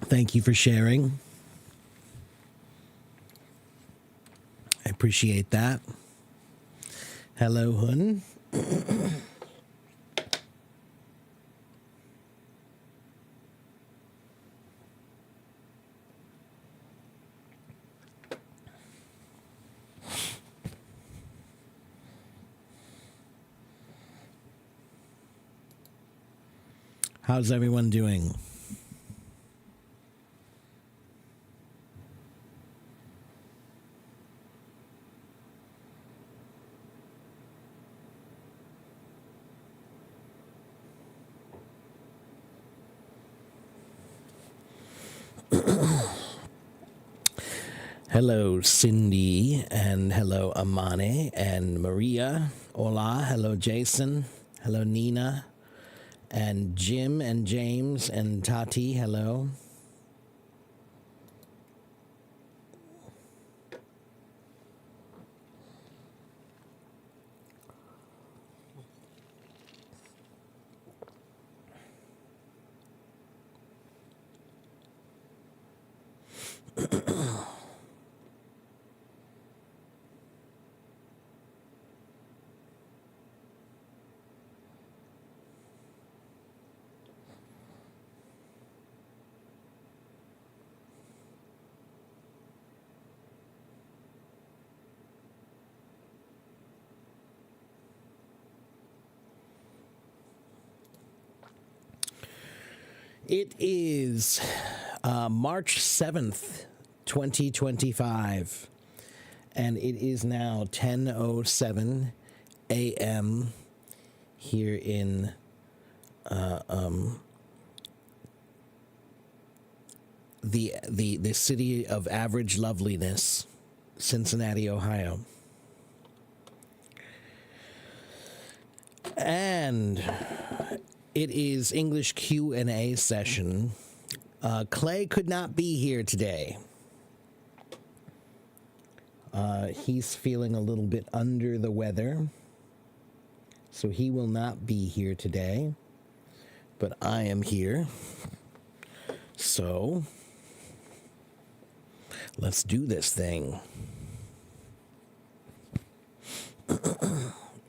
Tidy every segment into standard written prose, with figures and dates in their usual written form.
Thank you for sharing. I appreciate that. Hello, Hun. How's everyone doing? Hello, Cindy, and hello, Amane, and Maria. Hola, hello, Jason. Hello, Nina, and Jim, and James, and Tati. Hello. It is March 7th, 2025, and it is now 10:07 a.m. here in the city of average loveliness, Cincinnati, Ohio. And it is English Q&A session. Clay could not be here today. He's feeling a little bit under the weather, so he will not be here today. But I am here. So let's do this thing.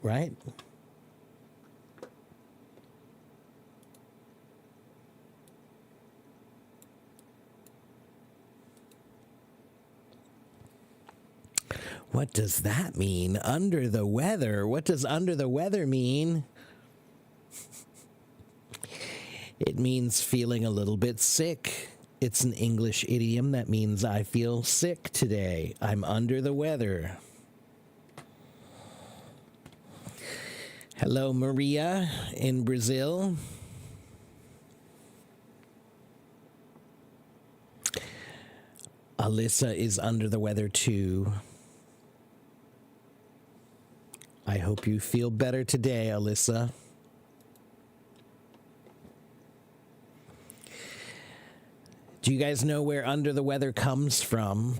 Right? What does that mean? Under the weather? What does under the weather mean? It means feeling a little bit sick. It's an English idiom that means I feel sick today. I'm under the weather. Hello, Maria in Brazil. Alyssa is under the weather too. I hope you feel better today, Alyssa. Do you guys know where under the weather comes from?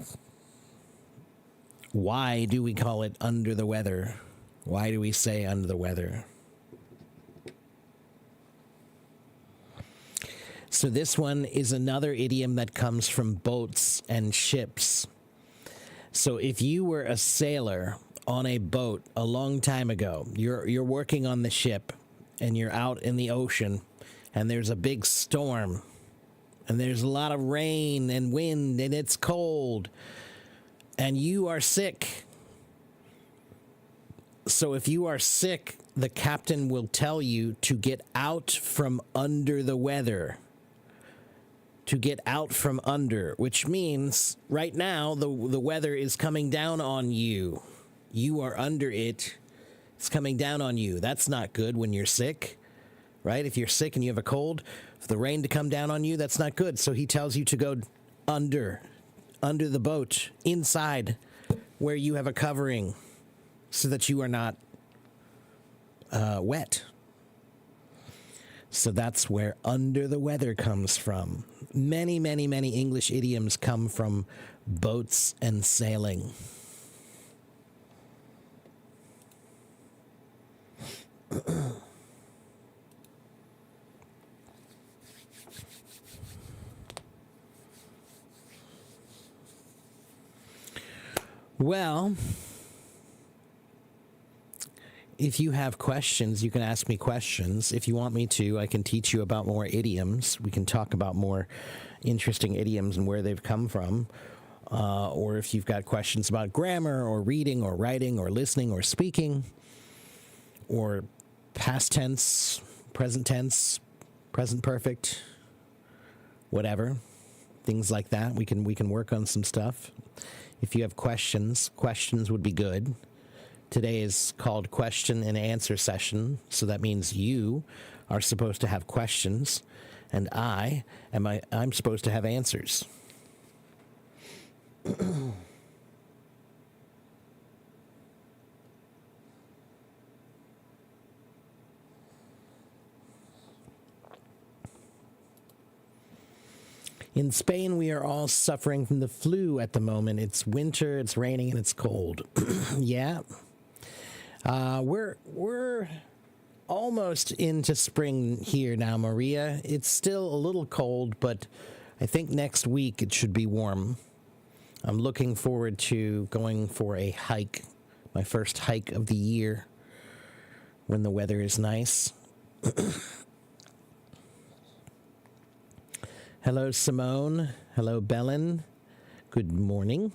Why do we call it under the weather? Why do we say under the weather? So this one is another idiom that comes from boats and ships. So if you were a sailor on a boat a long time ago, you're working on the ship and you're out in the ocean and there's a big storm and there's a lot of rain and wind and it's cold and you are sick. So if you are sick, the captain will tell you to get out from under the weather. To get out from under, which means right now the weather is coming down on you. You are under it. It's coming down on you. That's not good when you're sick, right? If you're sick and you have a cold, for the rain to come down on you, that's not good. So he tells you to go under the boat, inside, where you have a covering, so that you are not wet. So that's where under the weather comes from. Many, many, many English idioms come from boats and sailing. Well, if you have questions, you can ask me questions. If you want me to, I can teach you about more idioms. We can talk about more interesting idioms and where they've come from. Or if you've got questions about grammar or reading or writing or listening or speaking or past tense, present perfect, whatever, things like that. We can work on some stuff. If you have questions would be good. Today is called question and answer session, so that means you are supposed to have questions, and I'm supposed to have answers. In Spain, we are all suffering from the flu at the moment. It's winter, it's raining, and it's cold. Yeah. We're almost into spring here now, Maria. It's still a little cold, but I think next week it should be warm. I'm looking forward to going for a hike, my first hike of the year, when the weather is nice. Hello, Simone. Hello, Belen. Good morning.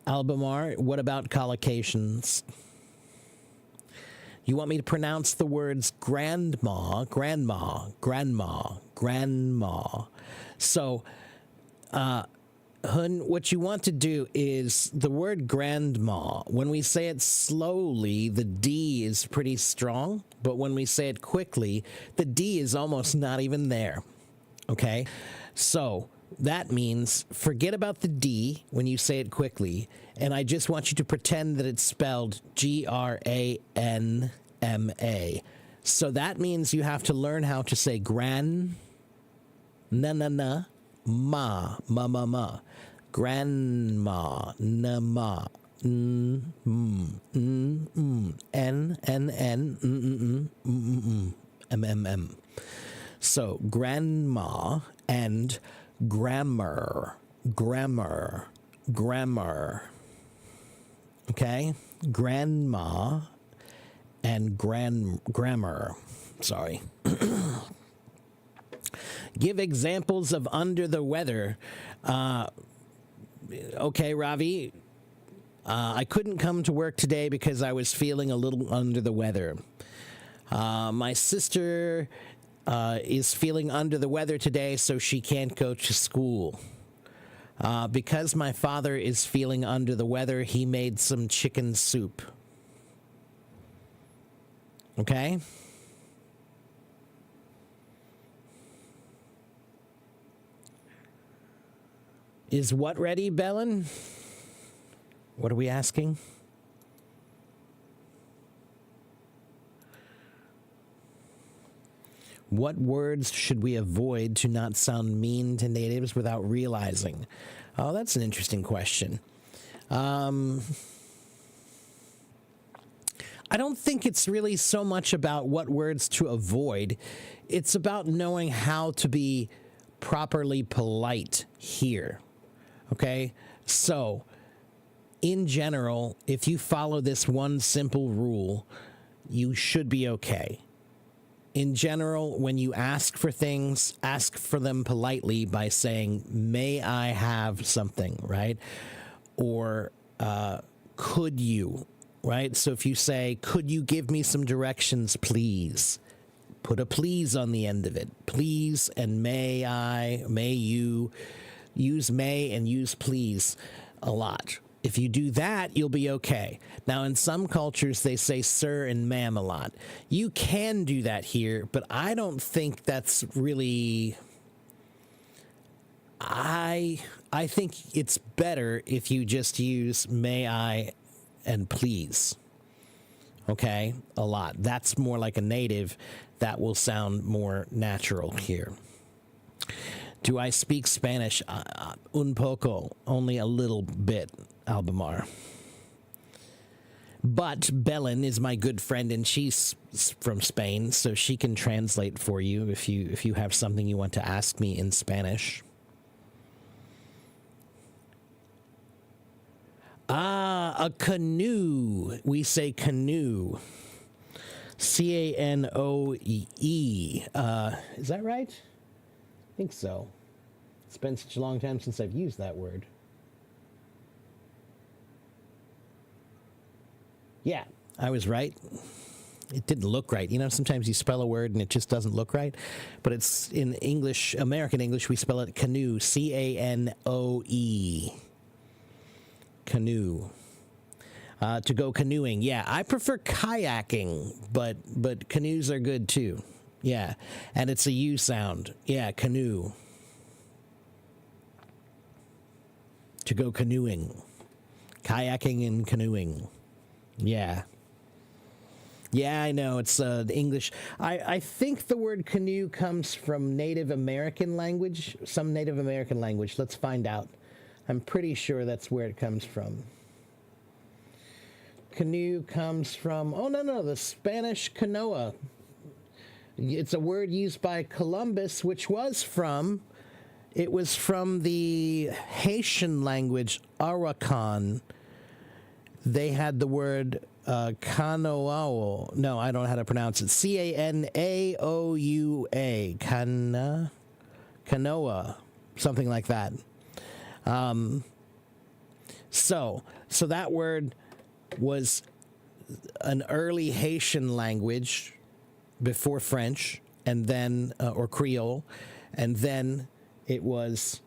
Albamar, what about collocations? You want me to pronounce the words grandma. So, Hun, what you want to do is the word grandma, when we say it slowly, the D is pretty strong, but when we say it quickly, the D is almost not even there. Okay? So, that means forget about the D when you say it quickly, and I just want you to pretend that it's spelled Granma. So that means you have to learn how to say gran, na, ma, grandma, na, n, So grandma and grammar. Okay? Grandma and grammar. Sorry. Give examples of under the weather. Okay, Ravi. I couldn't come to work today because I was feeling a little under the weather. My sister is feeling under the weather today, so she can't go to school. Because my father is feeling under the weather, he made some chicken soup. Okay? Is what ready, Belen? What are we asking? What words should we avoid to not sound mean to natives without realizing? Oh, that's an interesting question. I don't think it's really so much about what words to avoid. It's about knowing how to be properly polite here. Okay? So, in general, if you follow this one simple rule, you should be okay. In general, when you ask for things, ask for them politely by saying, may I have something, right? Or could you, right? So if you say, could you give me some directions, please? Put a please on the end of it. Please and may I, may you. Use may and use please a lot. If you do that, you'll be okay. Now, in some cultures, they say sir and ma'am a lot. You can do that here, but I don't think that's really... I think it's better if you just use may I and please. Okay? A lot. That's more like a native. That will sound more natural here. Do I speak Spanish? Un poco. Only a little bit, Albamar. But Belen is my good friend, and she's from Spain, so she can translate for you if you have something you want to ask me in Spanish. A canoe. We say canoe. C-A-N-O-E. Is that right? I think so. It's been such a long time since I've used that word. Yeah, I was right. It didn't look right. You know, sometimes you spell a word and it just doesn't look right. But it's in English, American English, we spell it canoe. C-A-N-O-E. Canoe. To go canoeing. Yeah, I prefer kayaking, but canoes are good too. Yeah, and it's a U sound. Yeah, canoe. To go canoeing. Kayaking and canoeing. Yeah. Yeah, I know. It's English. I think the word canoe comes from Native American language, some Native American language. Let's find out. I'm pretty sure that's where it comes from. Canoe comes from, the Spanish canoa. It's a word used by Columbus, which was from the Haitian language, Arakan. They had the word canoa. No, I don't know how to pronounce it. C-A-N-A-O-U-A. Canoa. Something like that. So that word was an early Haitian language before French, and then or Creole, and then it was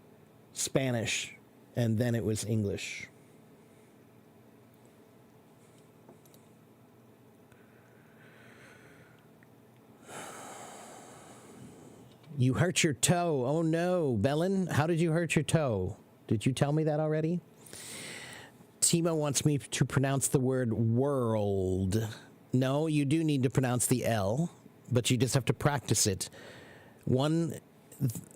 Spanish, and then it was English. You hurt your toe. Oh no, Bellin, how did you hurt your toe? Did you tell me that already? Timo wants me to pronounce the word world. No, you do need to pronounce the L, but you just have to practice it. One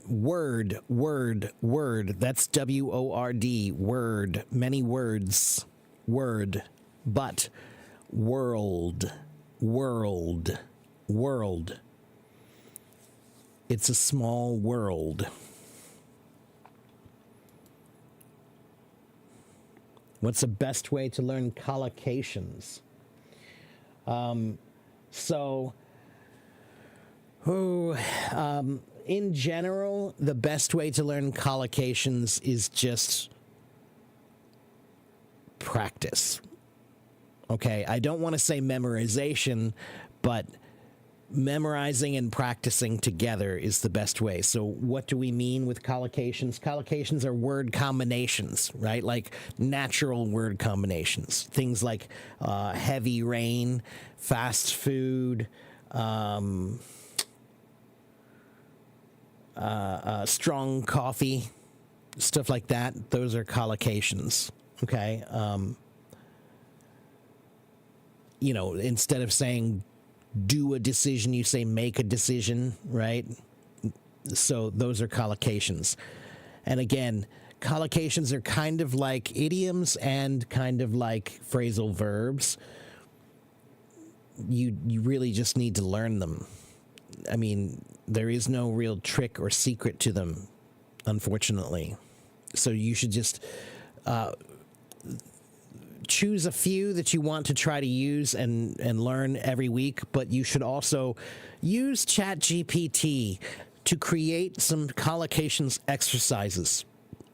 word. That's W-O-R-D, word. Many words. Word. But world. It's a small world. What's the best way to learn collocations? In general, the best way to learn collocations is just practice. Okay, I don't want to say memorization, but memorizing and practicing together is the best way. So what do we mean with collocations? Collocations are word combinations, right? Like natural word combinations. Things like heavy rain, fast food, strong coffee, stuff like that. Those are collocations, okay? Instead of saying do a decision, you say make a decision, right? So those are collocations. And again, collocations are kind of like idioms and kind of like phrasal verbs. You really just need to learn them. I mean, there is no real trick or secret to them, unfortunately. So you should just choose a few that you want to try to use and learn every week, but you should also use ChatGPT to create some collocations exercises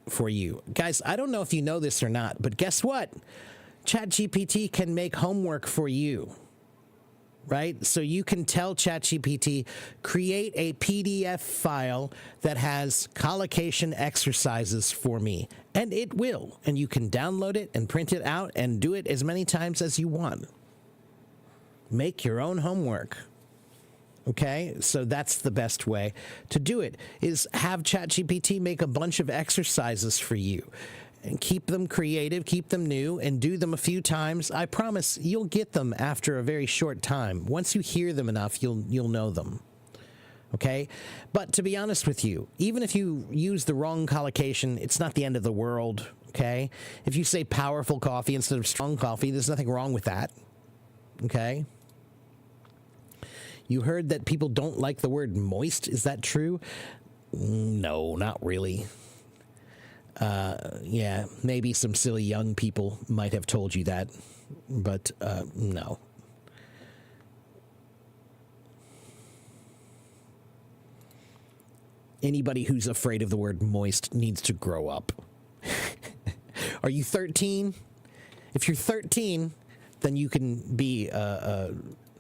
for you. Guys, I don't know if you know this or not, but guess what? ChatGPT can make homework for you, right? So you can tell ChatGPT, create a PDF file that has collocation exercises for me, and it will. And you can download it and print it out and do it as many times as you want. Make your own homework. Okay, so that's the best way to do it, is have ChatGPT make a bunch of exercises for you. And keep them creative, keep them new, and do them a few times. I promise you'll get them after a very short time. Once you hear them enough, you'll know them. Okay? But to be honest with you, even if you use the wrong collocation, it's not the end of the world. Okay? If you say powerful coffee instead of strong coffee, there's nothing wrong with that. Okay? You heard that people don't like the word moist. Is that true? No, not really. Yeah, maybe some silly young people might have told you that, but no. Anybody who's afraid of the word moist needs to grow up. Are you 13? If you're 13, then you can be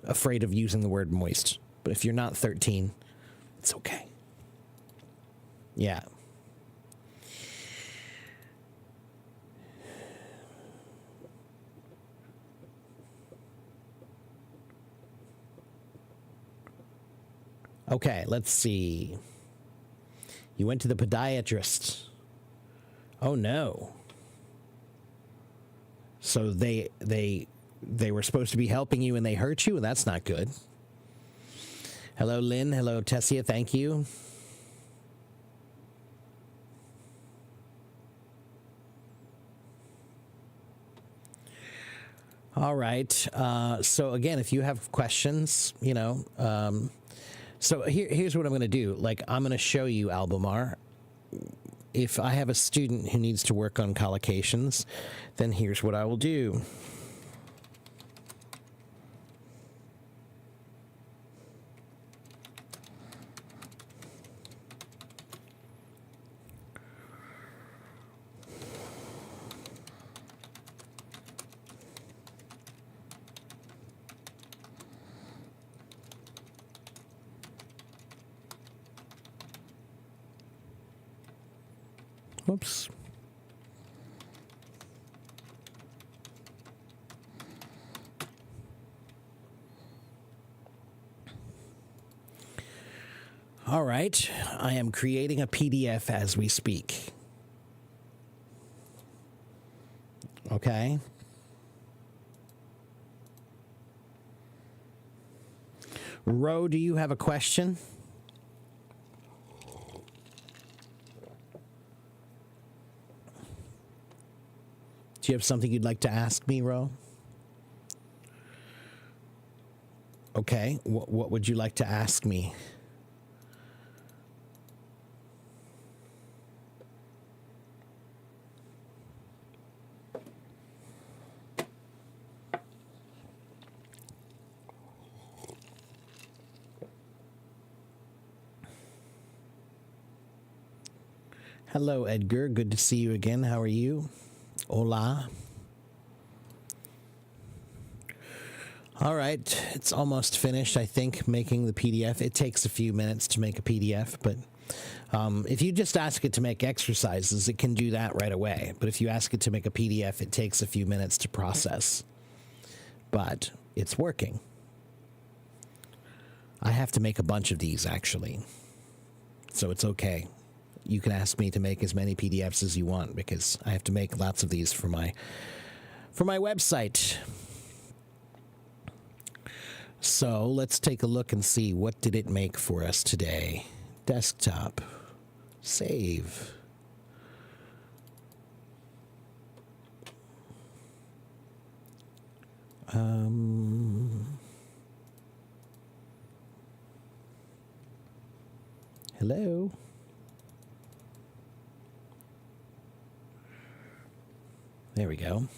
afraid of using the word moist. But if you're not 13, it's okay. Yeah. Okay, let's see. You went to the podiatrist. Oh no. So they were supposed to be helping you and they hurt you, and that's not good. Hello, Lynn. Hello, Tessia. Thank you. All right. So again, if you have questions, so here's what I'm going to do. Like, I'm going to show you, Albomar. If I have a student who needs to work on collocations, then here's what I will do. Whoops. All right, I am creating a PDF as we speak. Okay. Ro, do you have a question? Do you have something you'd like to ask me, Ro? Okay, what would you like to ask me? Hello, Edgar. Good to see you again. How are you? Hola. All right, it's almost finished, I think, making the PDF. It takes a few minutes to make a PDF, but if you just ask it to make exercises, it can do that right away. But if you ask it to make a PDF, it takes a few minutes to process. But it's working. I have to make a bunch of these, actually, so it's okay. You can ask me to make as many PDFs as you want because I have to make lots of these for my website. So let's take a look and see what did it make for us today. Desktop. Save. Hello. There we go.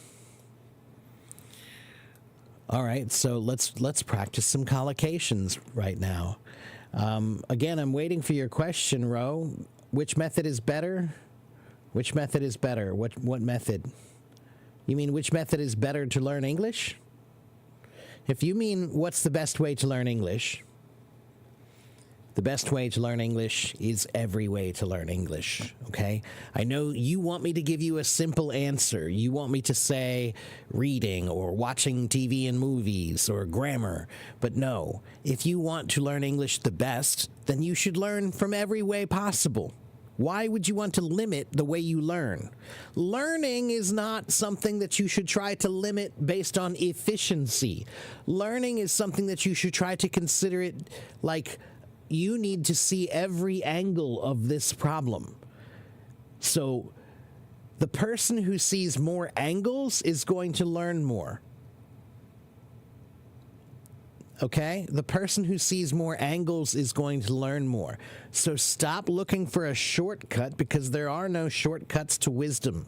All right, so let's practice some collocations right now. Again, I'm waiting for your question, Ro. Which method is better? Which method is better? What method? You mean which method is better to learn English? If you mean what's the best way to learn English, the best way to learn English is every way to learn English, okay? I know you want me to give you a simple answer. You want me to say reading or watching TV and movies or grammar. But no, if you want to learn English the best, then you should learn from every way possible. Why would you want to limit the way you learn? Learning is not something that you should try to limit based on efficiency. Learning is something that you should try to consider it like you need to see every angle of this problem. So the person who sees more angles is going to learn more. Okay? The person who sees more angles is going to learn more. So stop looking for a shortcut, because there are no shortcuts to wisdom.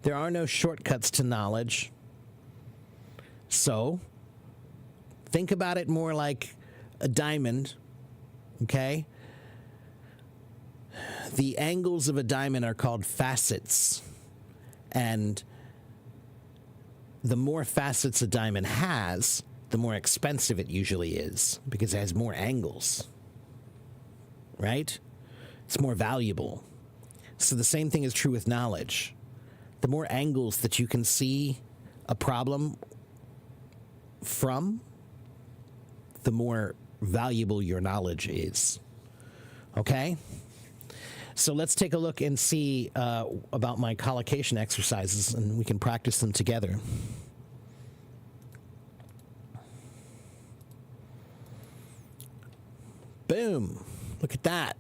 There are no shortcuts to knowledge. So think about it more like a diamond, okay? The angles of a diamond are called facets. And the more facets a diamond has, the more expensive it usually is, because it has more angles, right? It's more valuable. So the same thing is true with knowledge. The more angles that you can see a problem from, the more valuable your knowledge is. Okay? So let's take a look and see about my collocation exercises, and we can practice them together. Boom. Look at that.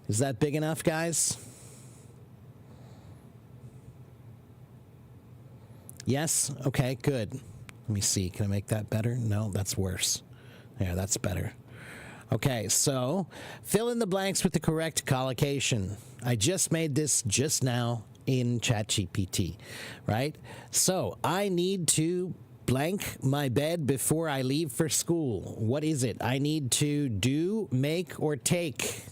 Is that big enough, guys? Yes? Okay, good. Let me see. Can I make that better? No, that's worse. Yeah, that's better. Okay, so fill in the blanks with the correct collocation. I just made this just now in ChatGPT, right? So I need to blank my bed before I leave for school. What is it? I need to do, make, or take.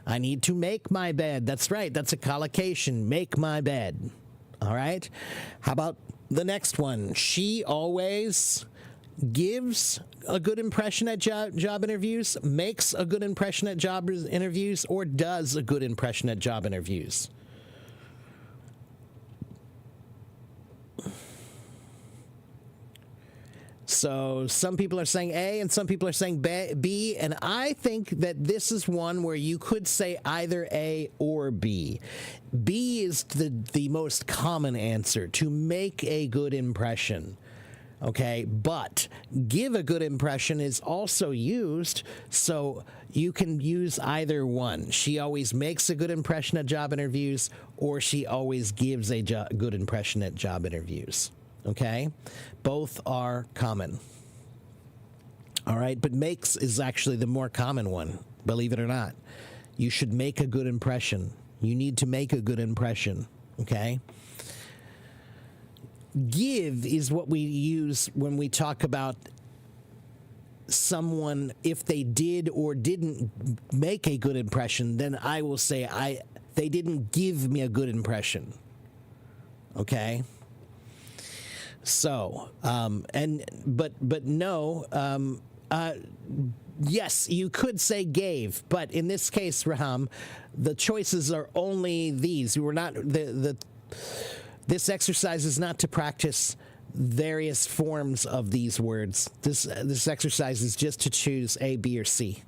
I need to make my bed. That's right. That's a collocation. Make my bed. All right. How about the next one? She always gives a good impression at job interviews, makes a good impression at job interviews, or does a good impression at job interviews. So some people are saying A and some people are saying B, and I think that this is one where you could say either A or B. B is the most common answer, to make a good impression. Okay, but give a good impression is also used, so you can use either one. She always makes a good impression at job interviews, or she always gives a good impression at job interviews. Okay? Both are common. All right, but makes is actually the more common one, believe it or not. You should make a good impression. You need to make a good impression. Okay? Give is what we use when we talk about someone, if they did or didn't make a good impression, then I will say they didn't give me a good impression. Okay? So, but no, yes, you could say gave, but in this case, Raham, the choices are only these. We're not this exercise is not to practice various forms of these words. This exercise is just to choose A, B, or C.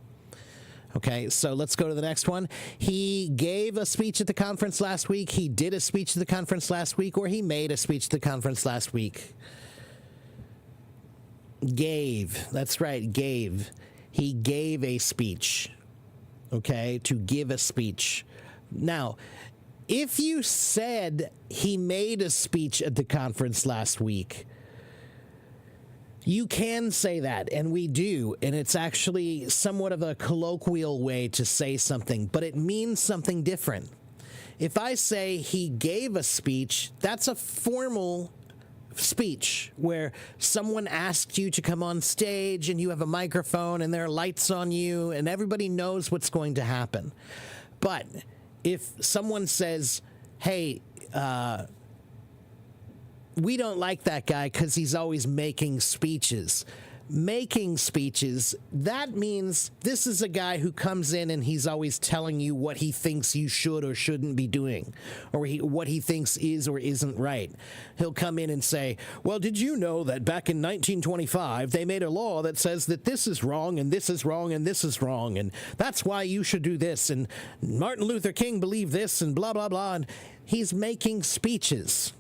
Okay, so let's go to the next one. He gave a speech at the conference last week. He did a speech at the conference last week, or he made a speech at the conference last week. Gave. That's right, gave. He gave a speech. Okay, to give a speech. Now, if you said he made a speech at the conference last week, you can say that, and we do, and it's actually somewhat of a colloquial way to say something, but it means something different. If I say he gave a speech, that's a formal speech where someone asked you to come on stage and you have a microphone and there are lights on you and everybody knows what's going to happen. But if someone says, hey, we don't like that guy because he's always making speeches. Making speeches, that means this is a guy who comes in and he's always telling you what he thinks you should or shouldn't be doing, or what he thinks is or isn't right. He'll come in and say, well, did you know that back in 1925 they made a law that says that this is wrong and this is wrong and this is wrong, and that's why you should do this, and Martin Luther King believed this, and blah, blah, blah. And he's making speeches.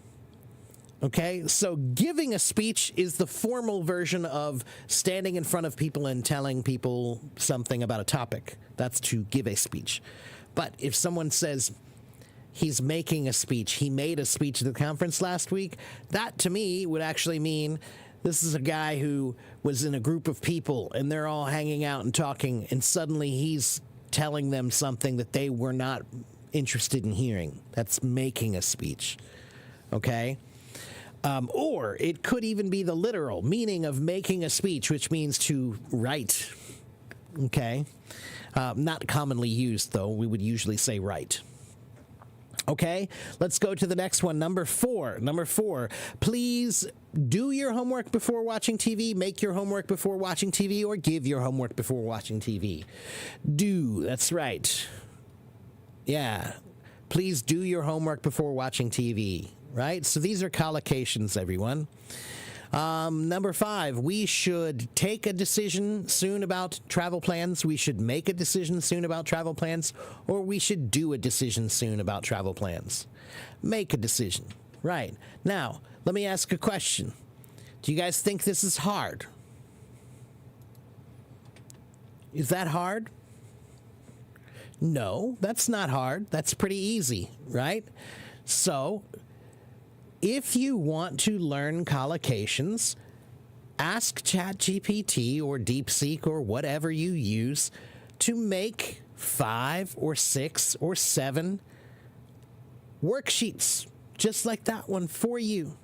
Okay, so giving a speech is the formal version of standing in front of people and telling people something about a topic. That's to give a speech. But if someone says, he's making a speech. He made a speech at the conference last week. That, to me, would actually mean this is a guy who was in a group of people, and they're all hanging out and talking, and suddenly he's telling them something that they were not interested in hearing. That's making a speech. Okay? Or it could even be the literal meaning of making a speech, which means to write. Okay? Not commonly used, though. We would usually say write. Okay, let's go to the next one. Number 4. Number 4, please do your homework before watching TV, make your homework before watching TV, or give your homework before watching TV. Do, that's right. Yeah, please do your homework before watching TV, right? So these are collocations, everyone. Number 5, we should take a decision soon about travel plans. We should make a decision soon about travel plans, or we should do a decision soon about travel plans. Make a decision. Right. Now, let me ask a question. Do you guys think this is hard? Is that hard? No, that's not hard. That's pretty easy, right? So, if you want to learn collocations, ask ChatGPT or DeepSeek or whatever you use to make 5 or 6 or 7 worksheets just like that one for you.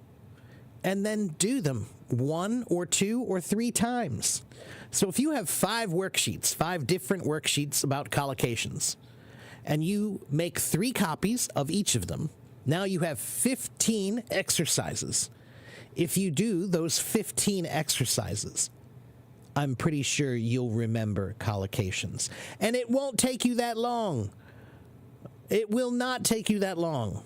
And then do them 1 or 2 or 3 times. So if you have 5 worksheets, 5 different worksheets about collocations, and you make 3 copies of each of them, now you have 15 exercises. If you do those 15 exercises, I'm pretty sure you'll remember collocations. And it won't take you that long. It will not take you that long.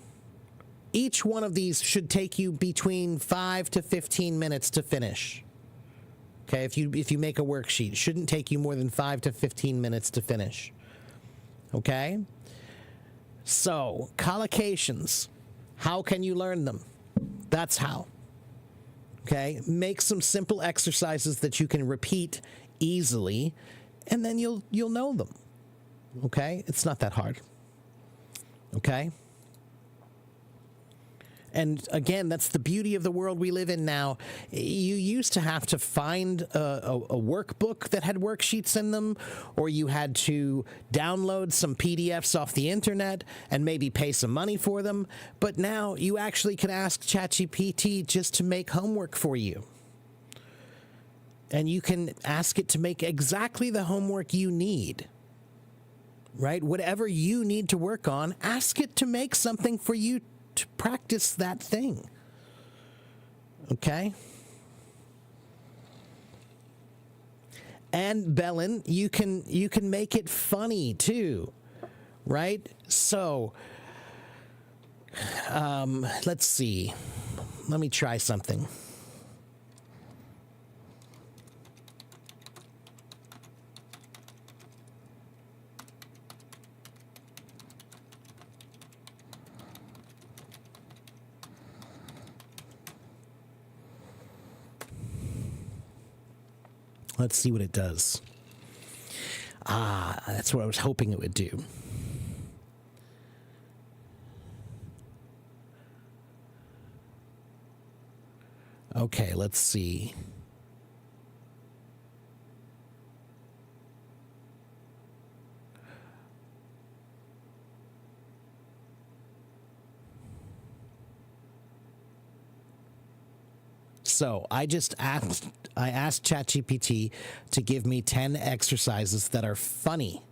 Each one of these should take you between 5 to 15 minutes to finish. Okay, if you make a worksheet, it shouldn't take you more than 5 to 15 minutes to finish. Okay? So, collocations. How can you learn them? That's how. Okay? Make some simple exercises that you can repeat easily, and then you'll know them. Okay? It's not that hard. Okay? And again, that's the beauty of the world we live in now. You used to have to find a workbook that had worksheets in them, or you had to download some PDFs off the internet and maybe pay some money for them. But now you actually can ask ChatGPT just to make homework for you. And you can ask it to make exactly the homework you need. Right? Whatever you need to work on, ask it to make something for you to practice that thing. Okay? And Bellin, you can make it funny too. Right? So let's see. Let me try something. Let's see what it does. That's what I was hoping it would do. Okay, let's see. So I asked ChatGPT to give me 10 exercises that are funny.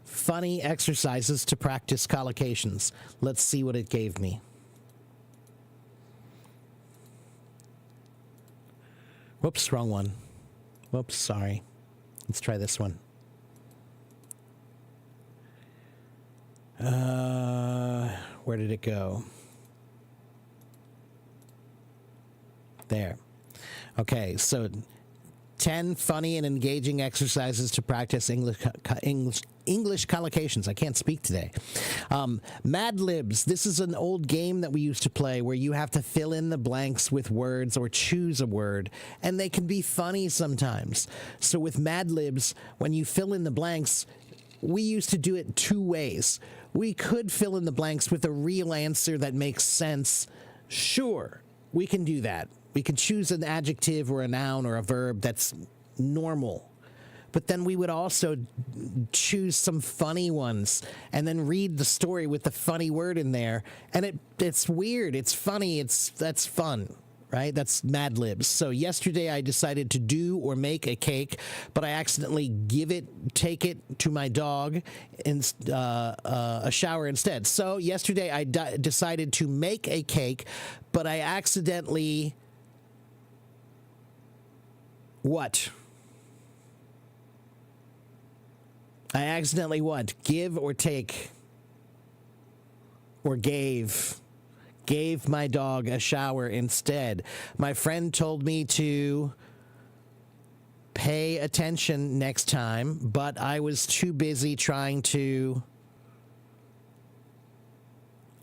Funny exercises to practice collocations. Let's see what it gave me. Whoops, wrong one. Whoops, sorry. Let's try this one. Where did it go? There. Okay, so 10 funny and engaging exercises to practice English collocations. I can't speak today. Mad Libs. This is an old game that we used to play where you have to fill in the blanks with words or choose a word, and they can be funny sometimes. So with Mad Libs, when you fill in the blanks, we used to do it 2 ways. we could fill in the blanks with a real answer that makes sense. Sure, we can do that. We can choose an adjective or a noun or a verb that's normal. But then we would also choose some funny ones and then read the story with the funny word in there. And it's weird. It's funny. That's fun, right? That's Mad Libs. So yesterday I decided to do or make a cake, but I accidentally take it to my dog in a shower instead. So yesterday I decided to make a cake, but I accidentally what? I accidentally what? Give or take? Or gave my dog a shower instead. My friend told me to pay attention next time, but I was too busy trying to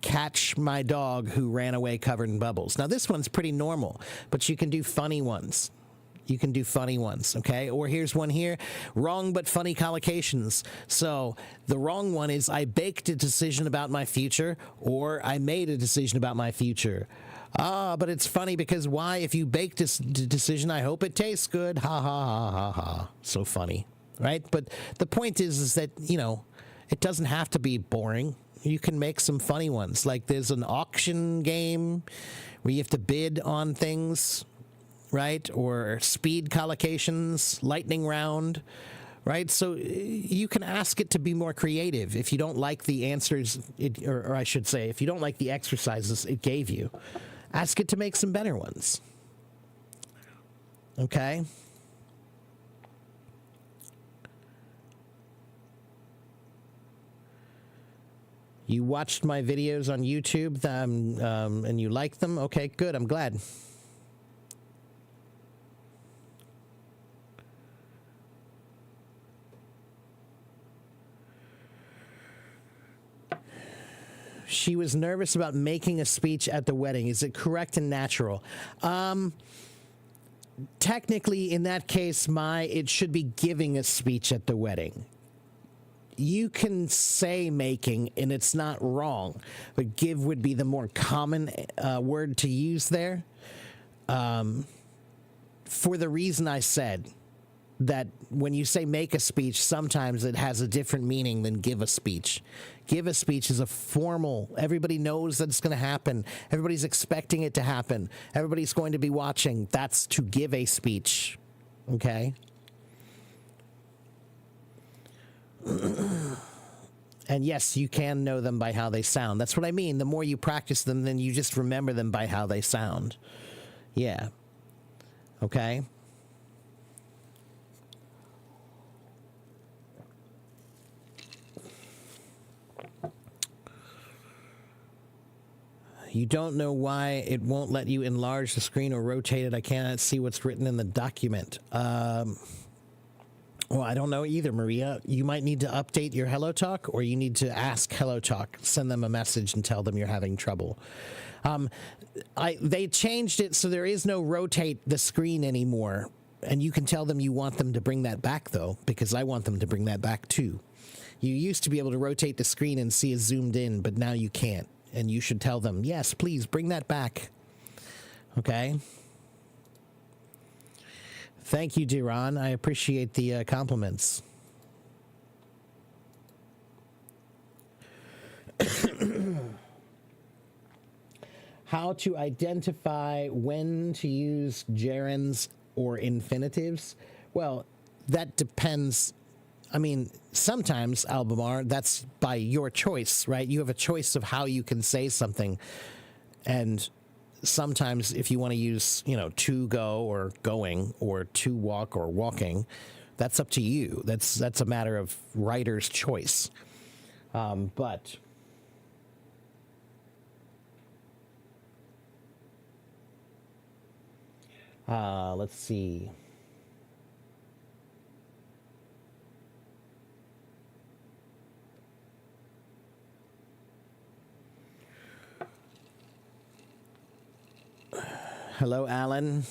catch my dog who ran away covered in bubbles. Now, this one's pretty normal, but you can do funny ones. You can do funny ones, okay? Or here's one here. Wrong but funny collocations. So the wrong one is I baked a decision about my future, or I made a decision about my future. But it's funny because why? If you baked a decision, I hope it tastes good. Ha, ha, ha, ha, ha. So funny, right? But the point is that, it doesn't have to be boring. You can make some funny ones. Like there's an auction game where you have to bid on things, right? Or speed collocations, lightning round, right? So you can ask it to be more creative. If you don't like the answers, or I should say, if you don't like the exercises it gave you, ask it to make some better ones. Okay? You watched my videos on YouTube and you liked them? Okay, good. I'm glad. She was nervous about making a speech at the wedding. Is it correct and natural? Technically, in that case, it should be giving a speech at the wedding. You can say making, and it's not wrong, but give would be the more common word to use there. For the reason I said, that when you say make a speech, sometimes it has a different meaning than give a speech. Give a speech is a formal, everybody knows that it's going to happen. Everybody's expecting it to happen. Everybody's going to be watching. That's to give a speech. Okay? And yes, you can know them by how they sound. That's what I mean. The more you practice them, then you just remember them by how they sound. Yeah. Okay? You don't know why it won't let you enlarge the screen or rotate it. I cannot see what's written in the document. Well, I don't know either, Maria. You might need to update your HelloTalk, or you need to ask HelloTalk. Send them a message and tell them you're having trouble. They changed it so there is no rotate the screen anymore. And you can tell them you want them to bring that back, though, because I want them to bring that back, too. You used to be able to rotate the screen and see it zoomed in, but now you can't. And you should tell them, yes, please, bring that back. Okay? Thank you, Duran. I appreciate the compliments. How to identify when to use gerunds or infinitives? Well, that depends. I mean, sometimes, Albemarle, that's by your choice, right? You have a choice of how you can say something. And sometimes if you want to use, to go or going, or to walk or walking, that's up to you. That's a matter of writer's choice. But let's see. Hello, Alan.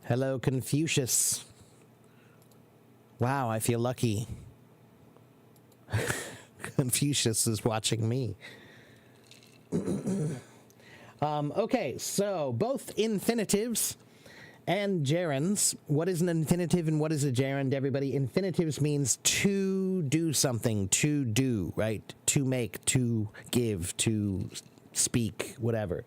Hello, Confucius. Wow, I feel lucky. Confucius is watching me. Okay, so both infinitives and gerunds. What is an infinitive and what is a gerund, everybody? Infinitives means to do something, to do, right? To make, to give, to speak, whatever.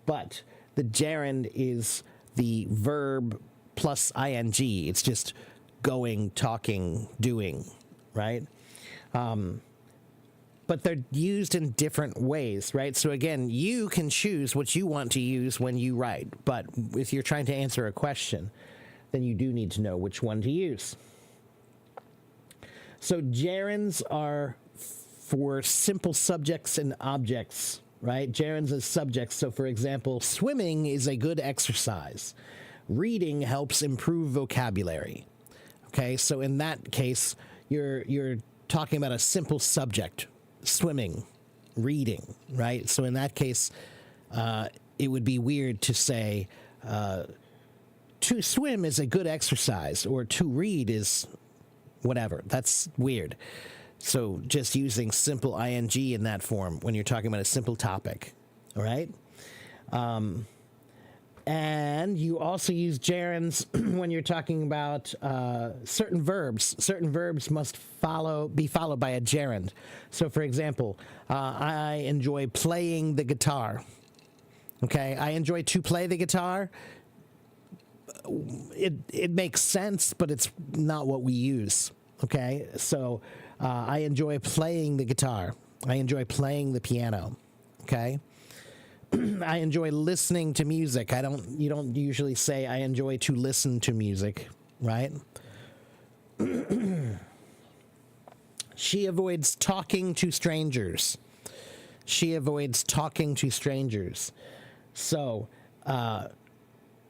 But the gerund is the verb plus ing. It's just going, talking, doing, right? But they're used in different ways, right? So again, you can choose what you want to use when you write. But if you're trying to answer a question, then you do need to know which one to use. So gerunds are for simple subjects and objects, right? Gerunds as subjects. So for example, swimming is a good exercise. Reading helps improve vocabulary. Okay, so in that case, you're talking about a simple subject. Swimming, reading, right? So in that case, it would be weird to say to swim is a good exercise or to read is whatever. That's weird. So just using simple ing in that form when you're talking about a simple topic, all right? And you also use gerunds when you're talking about certain verbs. Certain verbs must be followed by a gerund. So, for example, I enjoy playing the guitar. Okay, I enjoy to play the guitar. It makes sense, but it's not what we use. Okay, so I enjoy playing the guitar. I enjoy playing the piano. Okay. I enjoy listening to music. You don't usually say I enjoy to listen to music, right? She avoids talking to strangers. She avoids talking to strangers. So,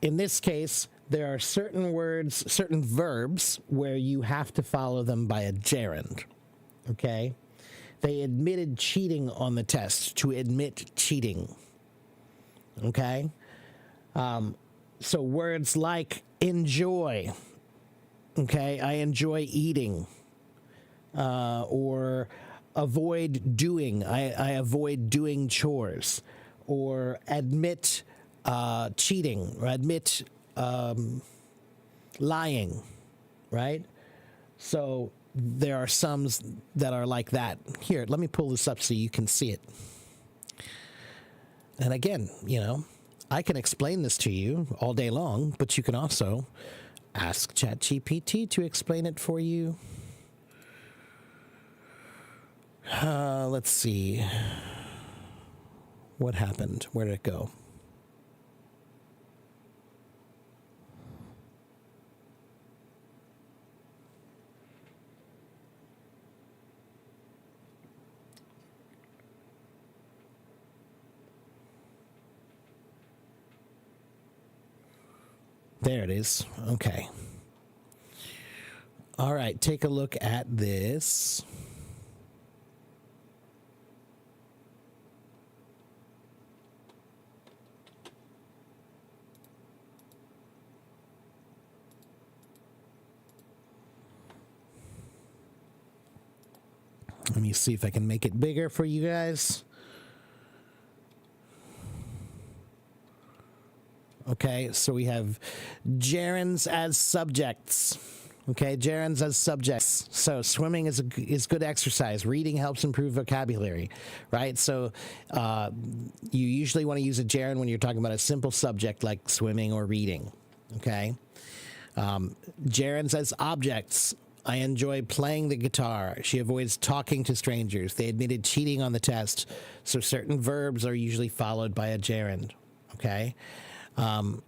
in this case, there are certain words, certain verbs where you have to follow them by a gerund, okay? They admitted cheating on the test, to admit cheating. Okay? So words like enjoy, okay? I enjoy eating. Or avoid doing. I avoid doing chores. Or admit cheating. Or admit lying. Right? So there are some that are like that. Here, let me pull this up so you can see it. And again, I can explain this to you all day long, but you can also ask ChatGPT to explain it for you. Let's see. What happened? Where did it go? There it is. Okay. All right, take a look at this. Let me see if I can make it bigger for you guys. Okay, so we have gerunds as subjects. Okay, gerunds as subjects. So swimming is good exercise. Reading helps improve vocabulary, right? So you usually want to use a gerund when you're talking about a simple subject like swimming or reading. Okay, gerunds as objects. I enjoy playing the guitar. She avoids talking to strangers. They admitted cheating on the test. So certain verbs are usually followed by a gerund. Okay. And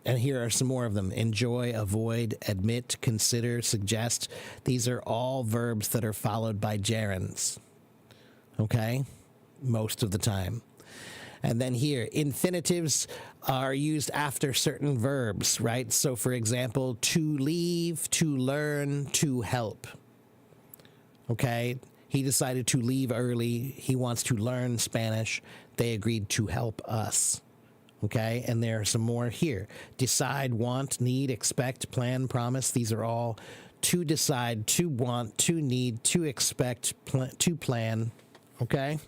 here are some more of them. Enjoy, avoid, admit, consider, suggest. These are all verbs that are followed by gerunds. Okay? Most of the time. And then here, infinitives are used after certain verbs, right? So, for example, to leave, to learn, to help. Okay? He decided to leave early. He wants to learn Spanish. They agreed to help us. Okay, and there are some more here. Decide, want, need, expect, plan, promise. These are all to decide, to want, to need, to expect, to plan. Okay?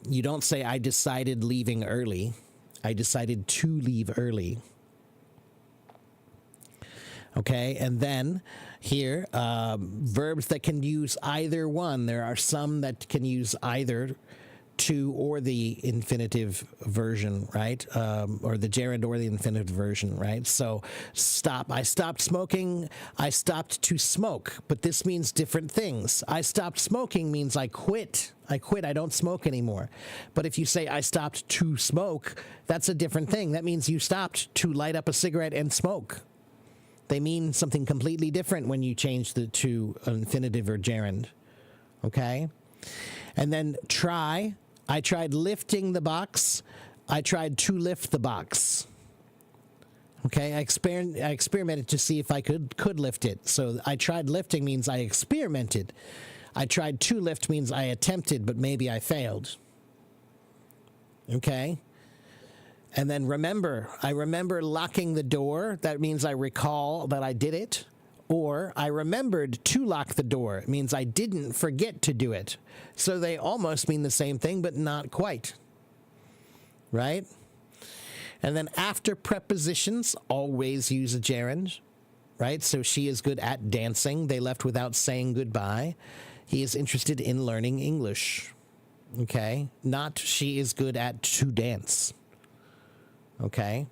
You don't say, I decided leaving early. I decided to leave early. Okay, and then here, verbs that can use either one. There are some that can use either to or the infinitive version, right? Or the gerund or the infinitive version, right? So stop. I stopped smoking. I stopped to smoke. But this means different things. I stopped smoking means I quit. I quit. I don't smoke anymore. But if you say I stopped to smoke, that's a different thing. That means you stopped to light up a cigarette and smoke. They mean something completely different when you change the to infinitive or gerund. Okay? And then try. I tried lifting the box. I tried to lift the box. Okay? I experimented to see if I could lift it. So I tried lifting means I experimented. I tried to lift means I attempted, but maybe I failed. Okay? And then remember, I remember locking the door. That means I recall that I did it. Or I remembered to lock the door. It means I didn't forget to do it. So they almost mean the same thing, but not quite. Right? And then after prepositions, always use a gerund. Right? So she is good at dancing. They left without saying goodbye. He is interested in learning English. Okay? Not she is good at to dance. Okay?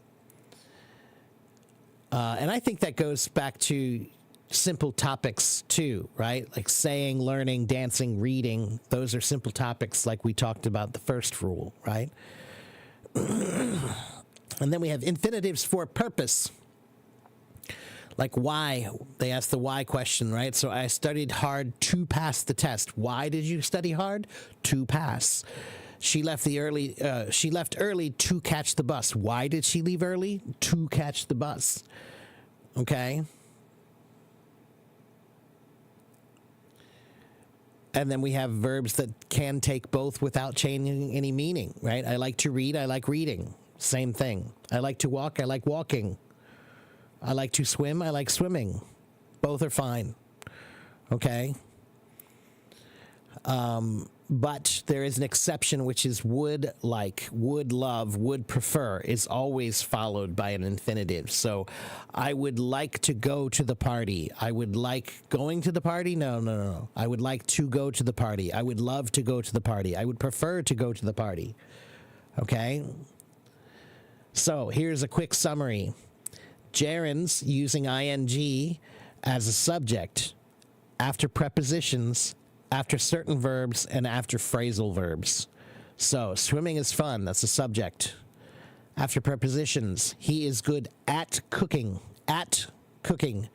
And I think that goes back to simple topics too, right? Like saying, learning, dancing, reading. Those are simple topics like we talked about the first rule, right? And then we have infinitives for purpose. Like why. They ask the why question, right? So I studied hard to pass the test. Why did you study hard? To pass. She left early to catch the bus. Why did she leave early? To catch the bus. Okay? And then we have verbs that can take both without changing any meaning, right? I like to read, I like reading. Same thing. I like to walk, I like walking. I like to swim, I like swimming. Both are fine. Okay? But there is an exception, which is would like, would love, would prefer is always followed by an infinitive. So I would like to go to the party. I would like going to the party. No. I would like to go to the party. I would love to go to the party. I would prefer to go to the party. Okay? So here's a quick summary. Gerunds using ing as a subject after prepositions, after certain verbs, and after phrasal verbs. So, swimming is fun. That's a subject. After prepositions, he is good at cooking. At cooking.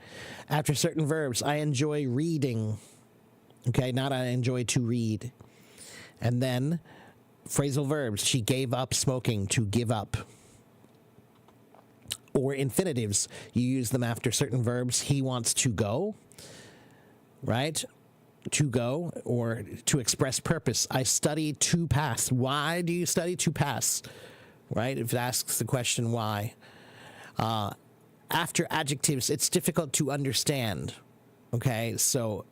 After certain verbs, I enjoy reading. Okay, not I enjoy to read. And then, phrasal verbs, she gave up smoking, to give up. Or infinitives, you use them after certain verbs. He wants to go, right? To go, or to express purpose. I study to pass. Why do you study? To pass, right? If it asks the question why. After adjectives, it's difficult to understand. Okay, so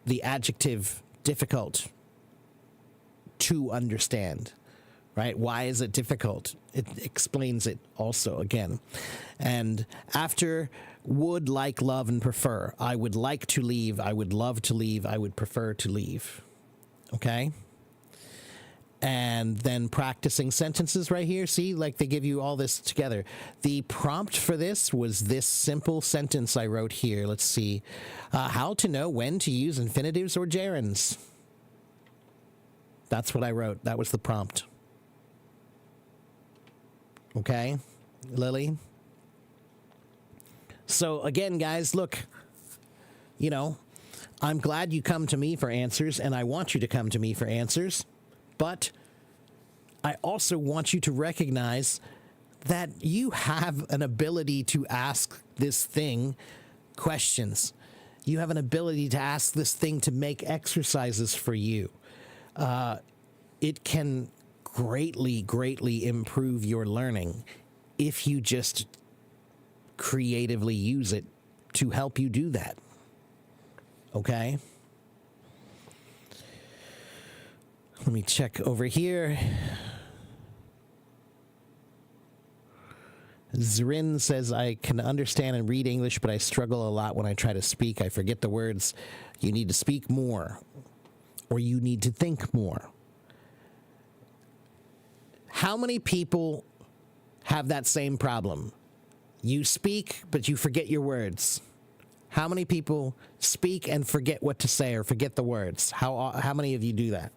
the adjective difficult to understand, right? Why is it difficult? It explains it also again. And after would, like, love, and prefer. I would like to leave. I would love to leave. I would prefer to leave. Okay? And then practicing sentences right here. See, like they give you all this together. The prompt for this was this simple sentence I wrote here. Let's see. How to know when to use infinitives or gerunds. That's what I wrote. That was the prompt. Okay? Lily? So, again, guys, look, you know, I'm glad you come to me for answers, and I want you to come to me for answers, but I also want you to recognize that you have an ability to ask this thing questions. You have an ability to ask this thing to make exercises for you. It can greatly improve your learning if you just creatively use it to help you do that. Okay? Let me check over here. Zrin says, I can understand and read English, but I struggle a lot when I try to speak. I forget the words. You need to speak more, or you need to think more. How many people have that same problem? You speak, but you forget your words. How many people speak and forget what to say or forget the words? How many of you do that?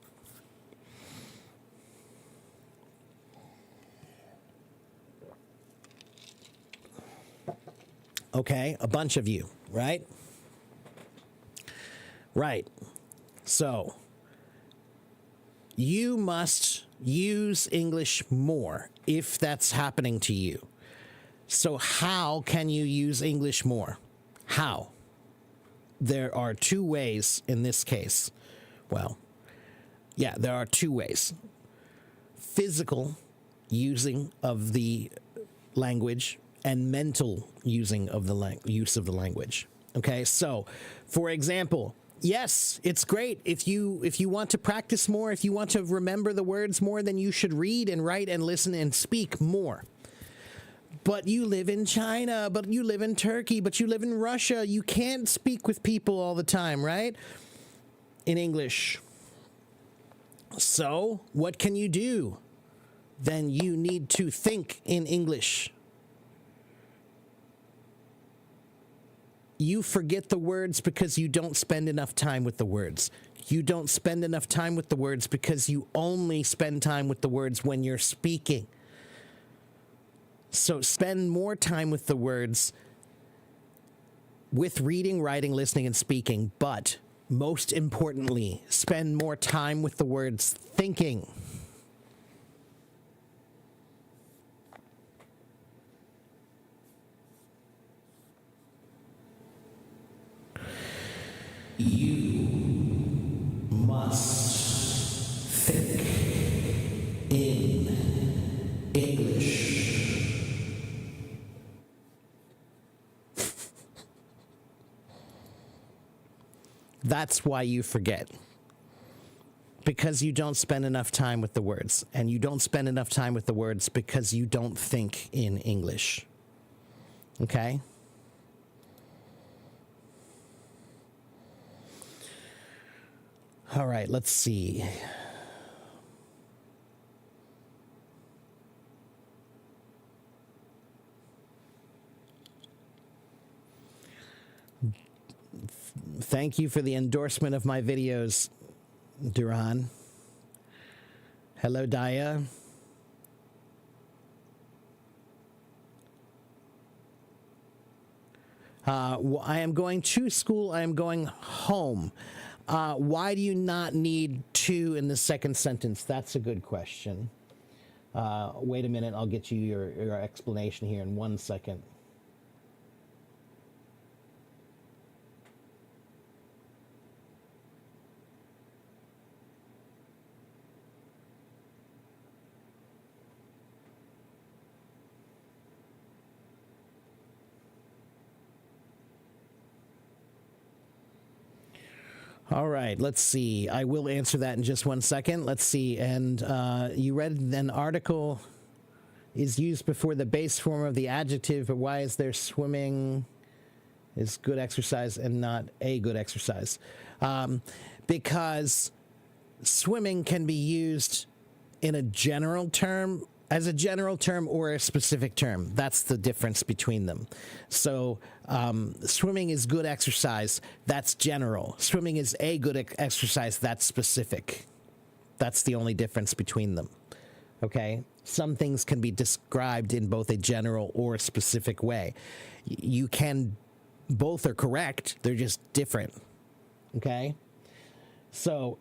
Okay, a bunch of you, right? Right. So, you must use English more if that's happening to you. So how can you use English more? How? There are two ways in this case. Well, yeah, there are two ways. Physical using of the language and mental using of the use of the language. Okay, so for example, yes, it's great if you want to practice more, if you want to remember the words more, then you should read and write and listen and speak more. But you live in China, but you live in Turkey, but you live in Russia. You can't speak with people all the time, right? In English. So, what can you do? Then you need to think in English. You forget the words because you don't spend enough time with the words. You don't spend enough time with the words because you only spend time with the words when you're speaking. So spend more time with the words, with reading, writing, listening, and speaking. But most importantly, spend more time with the words thinking. You must think in English. That's why you forget. Because you don't spend enough time with the words. And you don't spend enough time with the words because you don't think in English. Okay? All right, let's see. Thank you for the endorsement of my videos, Duran. Hello, Daya. I am going to school. I am going home. Why do you not need to in the second sentence? That's a good question. Wait a minute. I'll get you your explanation here in 1 second. All right, let's see. I will answer that in just 1 second. Let's see. And you read an article is used before the base form of the adjective, but why is there swimming is good exercise and not a good exercise? Because swimming can be used in a general term, as a general term or a specific term. That's the difference between them. So swimming is good exercise. That's general. Swimming is a good exercise. That's specific. That's the only difference between them. Okay? Some things can be described in both a general or a specific way. You can, both are correct. They're just different. Okay? So,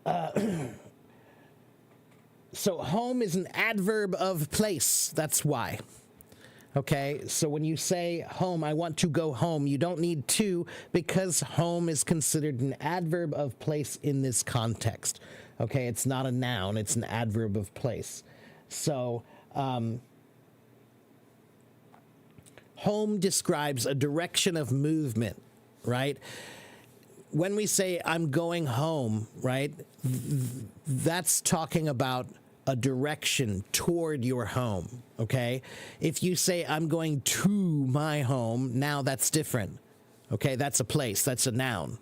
so home is an adverb of place. That's why. Okay, so when you say home, I want to go home, you don't need to, because home is considered an adverb of place in this context. Okay, it's not a noun, it's an adverb of place. So, home describes a direction of movement right? When we say I'm going home, right, that's talking about a direction toward your home, okay? If you say I'm going to my home, now that's different, okay? That's a place, that's a noun.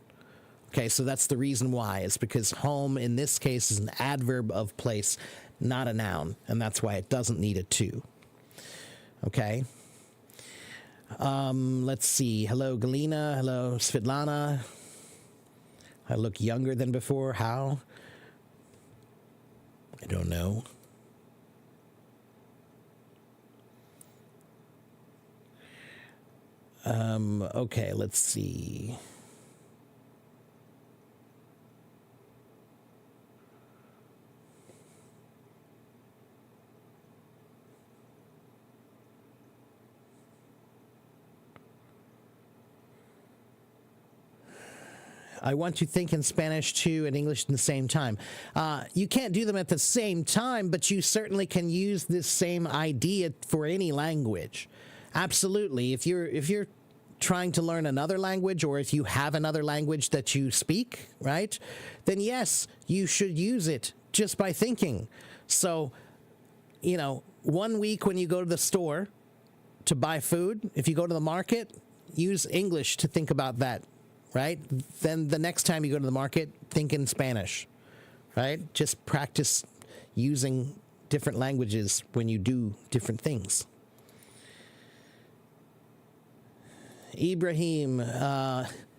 Okay, so that's the reason why. It's because home in this case is an adverb of place, not a noun, and that's why it doesn't need a to. Okay. Let's see. Hello, Galina. Hello, Svetlana. I look younger than before. How? I don't know. Okay, let's see. I want to think in Spanish too and English at the same time. You can't do them at the same time, but you certainly can use this same idea for any language. Absolutely. If you're trying to learn another language, or if you have another language that you speak, right, then yes, you should use it just by thinking. So, 1 week when you go to the store to buy food, if you go to the market, use English to think about that. Right? Then the next time you go to the market, think in Spanish, right? Just practice using different languages when you do different things. Ibrahim,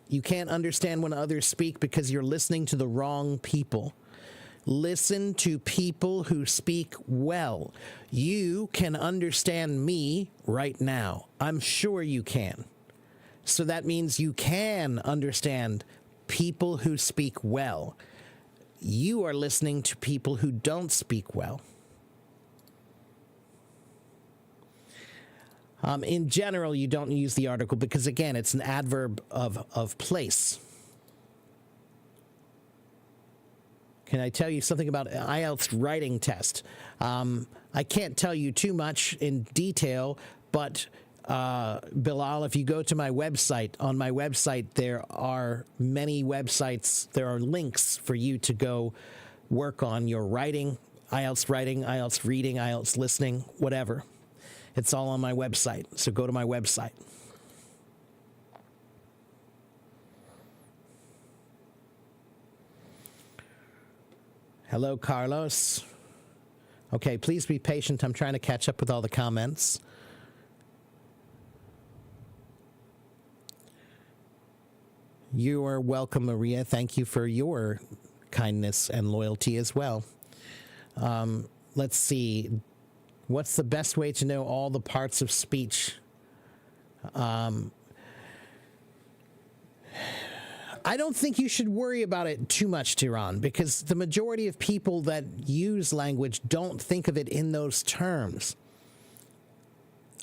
you can't understand when others speak because you're listening to the wrong people. Listen to people who speak well. You can understand me right now. I'm sure you can. So that means you can understand people who speak well. You are listening to people who don't speak well. In general, you don't use the article because, again, it's an adverb of place. Can I tell you something about IELTS writing test? I can't tell you too much in detail, but Bilal, if you go to my website, on my website there are many websites, there are links for you to go work on your writing, IELTS reading, IELTS listening, whatever. It's all on my website, so go to my website. Hello, Carlos. Okay, please be patient. I'm trying to catch up with all the comments. You are welcome, Maria. Thank you for your kindness and loyalty as well. Let's see. What's the best way to know all the parts of speech? I don't think you should worry about it too much, Tiran, because the majority of people that use language don't think of it in those terms.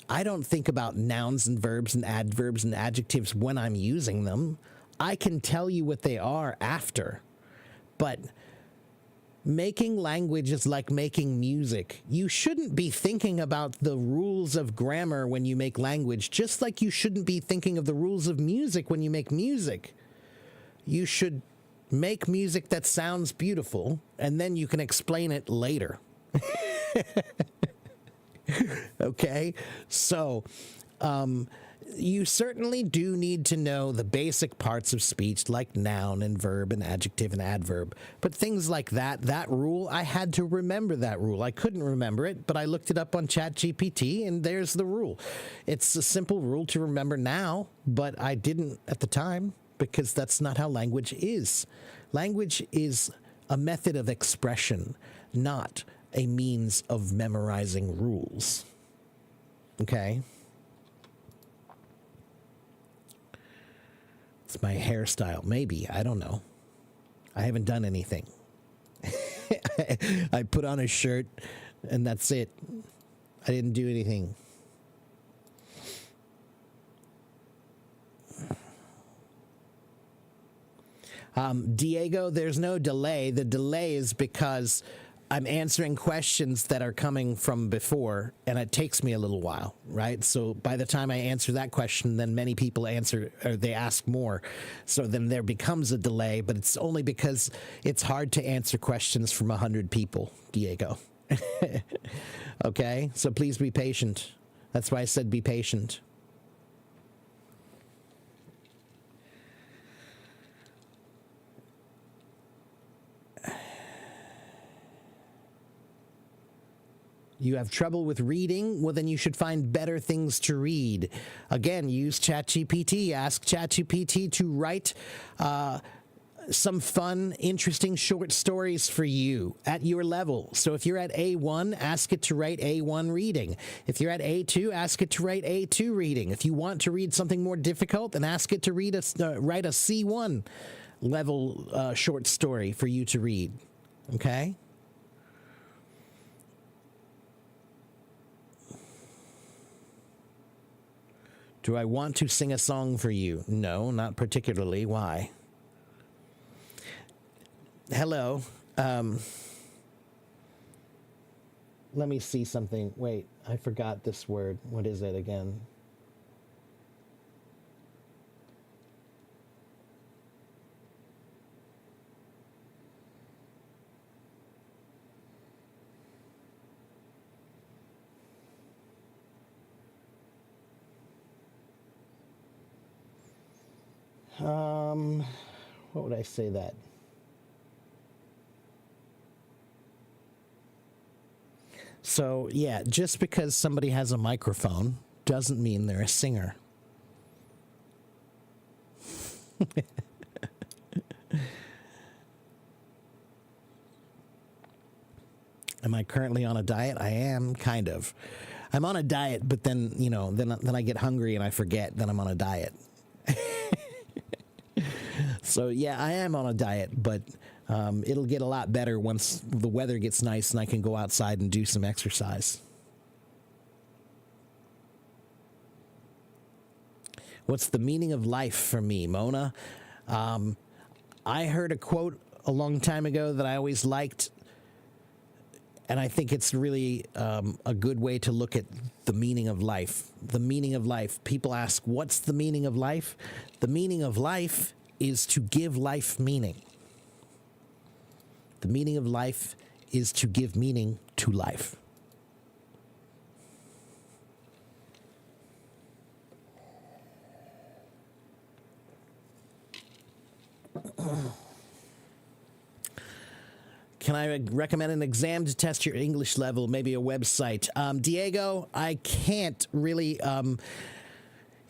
I don't think about nouns and verbs and adverbs and adjectives when I'm using them. I can tell you what they are after, but making language is like making music. You shouldn't be thinking about the rules of grammar when you make language, just like you shouldn't be thinking of the rules of music when you make music. You should make music that sounds beautiful, and then you can explain it later. Okay? So, you certainly do need to know the basic parts of speech like noun and verb and adjective and adverb. But things like that rule, I had to remember that rule. I couldn't remember it, but I looked it up on ChatGPT and there's the rule. It's a simple rule to remember now, but I didn't at the time because that's not how language is. Language is a method of expression, not a means of memorizing rules. Okay? It's my hairstyle. Maybe. I don't know. I haven't done anything. I put on a shirt and that's it. I didn't do anything. Diego, there's no delay. The delay is because I'm answering questions that are coming from before, and it takes me a little while, right? So by the time I answer that question, then many people answer, or they ask more. So then there becomes a delay, but it's only because it's hard to answer questions from 100 people, Diego. Okay? So please be patient. That's why I said be patient. You have trouble with reading? Well, then you should find better things to read. Again, use ChatGPT. Ask ChatGPT to write some fun, interesting short stories for you at your level. So if you're at A1, ask it to write A1 reading. If you're at A2, ask it to write A2 reading. If you want to read something more difficult, then ask it to write a C1 level short story for you to read. Okay? Do I want to sing a song for you? No, not particularly. Why? Hello. Let me see something. Wait, I forgot this word. What is it again? What would I say that? So, yeah, just because somebody has a microphone doesn't mean they're a singer. Am I currently on a diet? I am, kind of. I'm on a diet, but then, then I get hungry and I forget that I'm on a diet. So, yeah, I am on a diet, but it'll get a lot better once the weather gets nice and I can go outside and do some exercise. What's the meaning of life for me, Mona? I heard a quote a long time ago that I always liked, and I think it's really a good way to look at the meaning of life. The meaning of life. People ask, what's the meaning of life? The meaning of life is to give life meaning. The meaning of life is to give meaning to life. Can I recommend an exam to test your English level? Maybe a website. Diego, I can't really...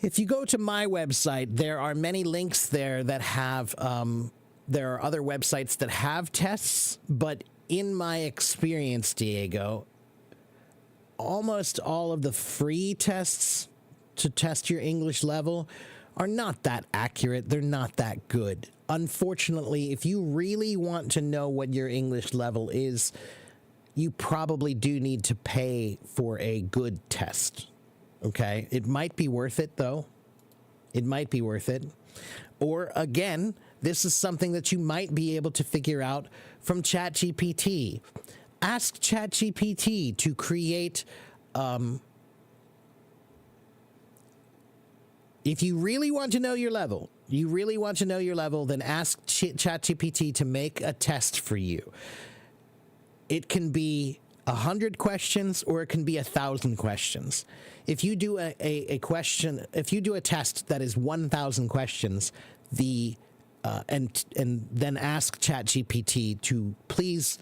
if you go to my website, there are many links there that have... there are other websites that have tests, but in my experience, Diego, almost all of the free tests to test your English level are not that accurate. They're not that good. Unfortunately, if you really want to know what your English level is, you probably do need to pay for a good test. Okay? It might be worth it, though. It might be worth it. Or, again, this is something that you might be able to figure out from ChatGPT. Ask ChatGPT to create... if you really want to know your level, then ask ChatGPT to make a test for you. It can be 100 questions or it can be 1,000 questions. If you do a question, if you do a test that is 1,000 questions, and then ask ChatGPT to please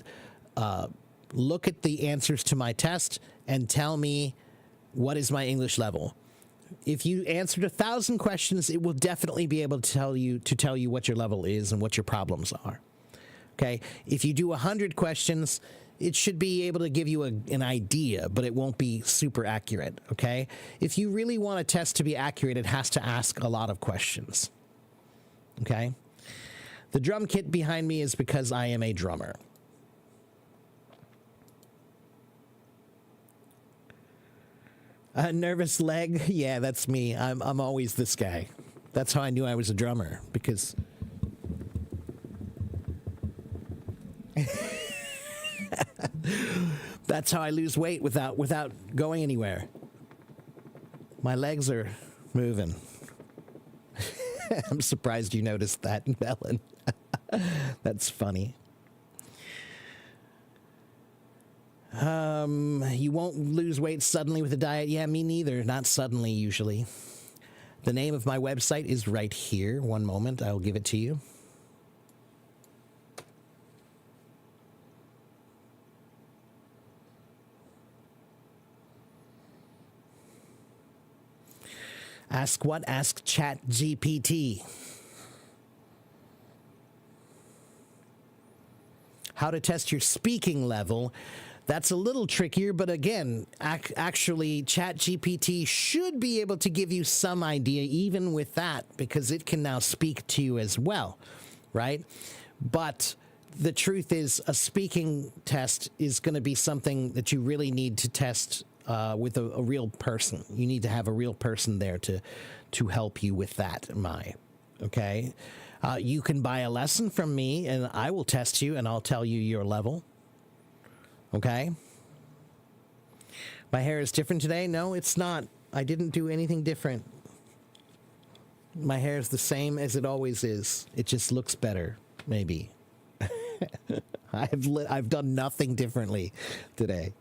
look at the answers to my test and tell me what is my English level. If you answered 1,000 questions, it will definitely be able to tell you what your level is and what your problems are. Okay? If you do 100 questions, it should be able to give you an idea, but it won't be super accurate. Okay? If you really want a test to be accurate, it has to ask a lot of questions. Okay? The drum kit behind me is because I am a drummer. A nervous leg? Yeah, that's me. I'm always this guy. That's how I knew I was a drummer, because... That's how I lose weight without going anywhere. My legs are moving. I'm surprised you noticed that, Ellen. That's funny. You won't lose weight suddenly with a diet. Yeah, me neither. Not suddenly, usually. The name of my website is right here. One moment, I'll give it to you. Ask what? Ask ChatGPT. How to test your speaking level. That's a little trickier, but again, actually, ChatGPT should be able to give you some idea even with that, because it can now speak to you as well, right? But the truth is, a speaking test is going to be something that you really need to test with a real person. You need to have a real person there to help you with that, okay? You can buy a lesson from me, and I will test you, and I'll tell you your level. Okay? My hair is different today? No, it's not. I didn't do anything different. My hair is the same as it always is. It just looks better, maybe. I've done nothing differently today.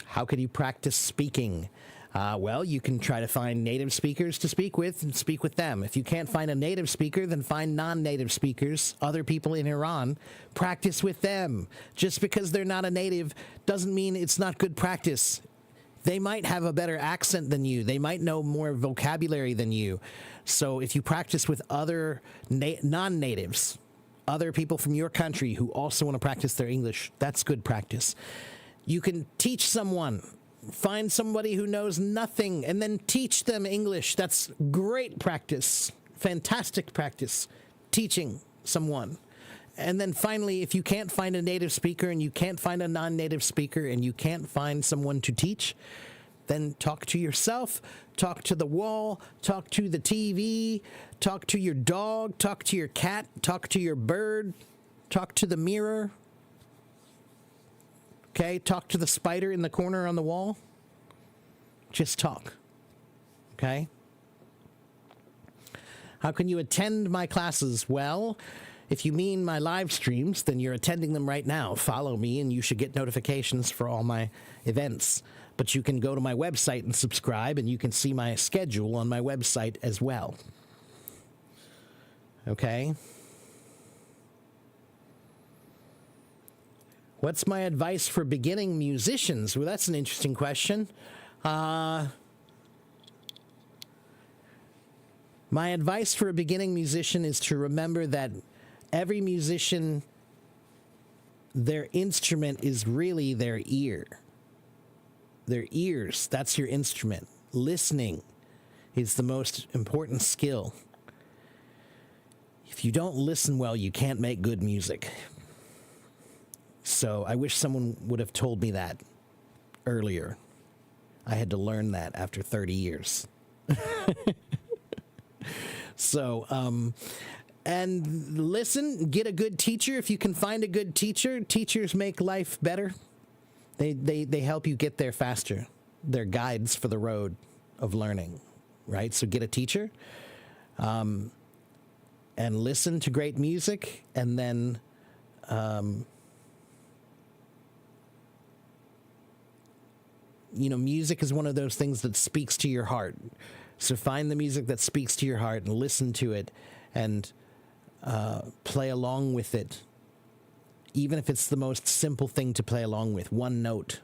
How can you practice speaking? Well, you can try to find native speakers to speak with and speak with them. If you can't find a native speaker, then find non-native speakers, other people in Iran. Practice with them. Just because they're not a native doesn't mean it's not good practice. They might have a better accent than you. They might know more vocabulary than you. So if you practice with other non-natives, other people from your country who also want to practice their English, that's good practice. You can teach someone. Find somebody who knows nothing and then teach them English. That's great practice. Fantastic practice. Teaching someone. And then finally, if you can't find a native speaker and you can't find a non-native speaker and you can't find someone to teach, then talk to yourself, talk to the wall, talk to the TV, talk to your dog, talk to your cat, talk to your bird, talk to the mirror. Okay, talk to the spider in the corner on the wall. Just talk. Okay? How can you attend my classes? Well, if you mean my live streams, then you're attending them right now. Follow me and you should get notifications for all my events. But you can go to my website and subscribe, and you can see my schedule on my website as well. Okay? What's my advice for beginning musicians? Well, that's an interesting question. My advice for a beginning musician is to remember that every musician, their instrument is really their ear. Their ears, that's your instrument. Listening is the most important skill. If you don't listen well, you can't make good music. So I wish someone would have told me that earlier. I had to learn that after 30 years. So, and listen, get a good teacher. If you can find a good teacher, teachers make life better. They help you get there faster. They're guides for the road of learning, right? So get a teacher, and listen to great music, and then music is one of those things that speaks to your heart. So find the music that speaks to your heart and listen to it and play along with it. Even if it's the most simple thing to play along with, one note,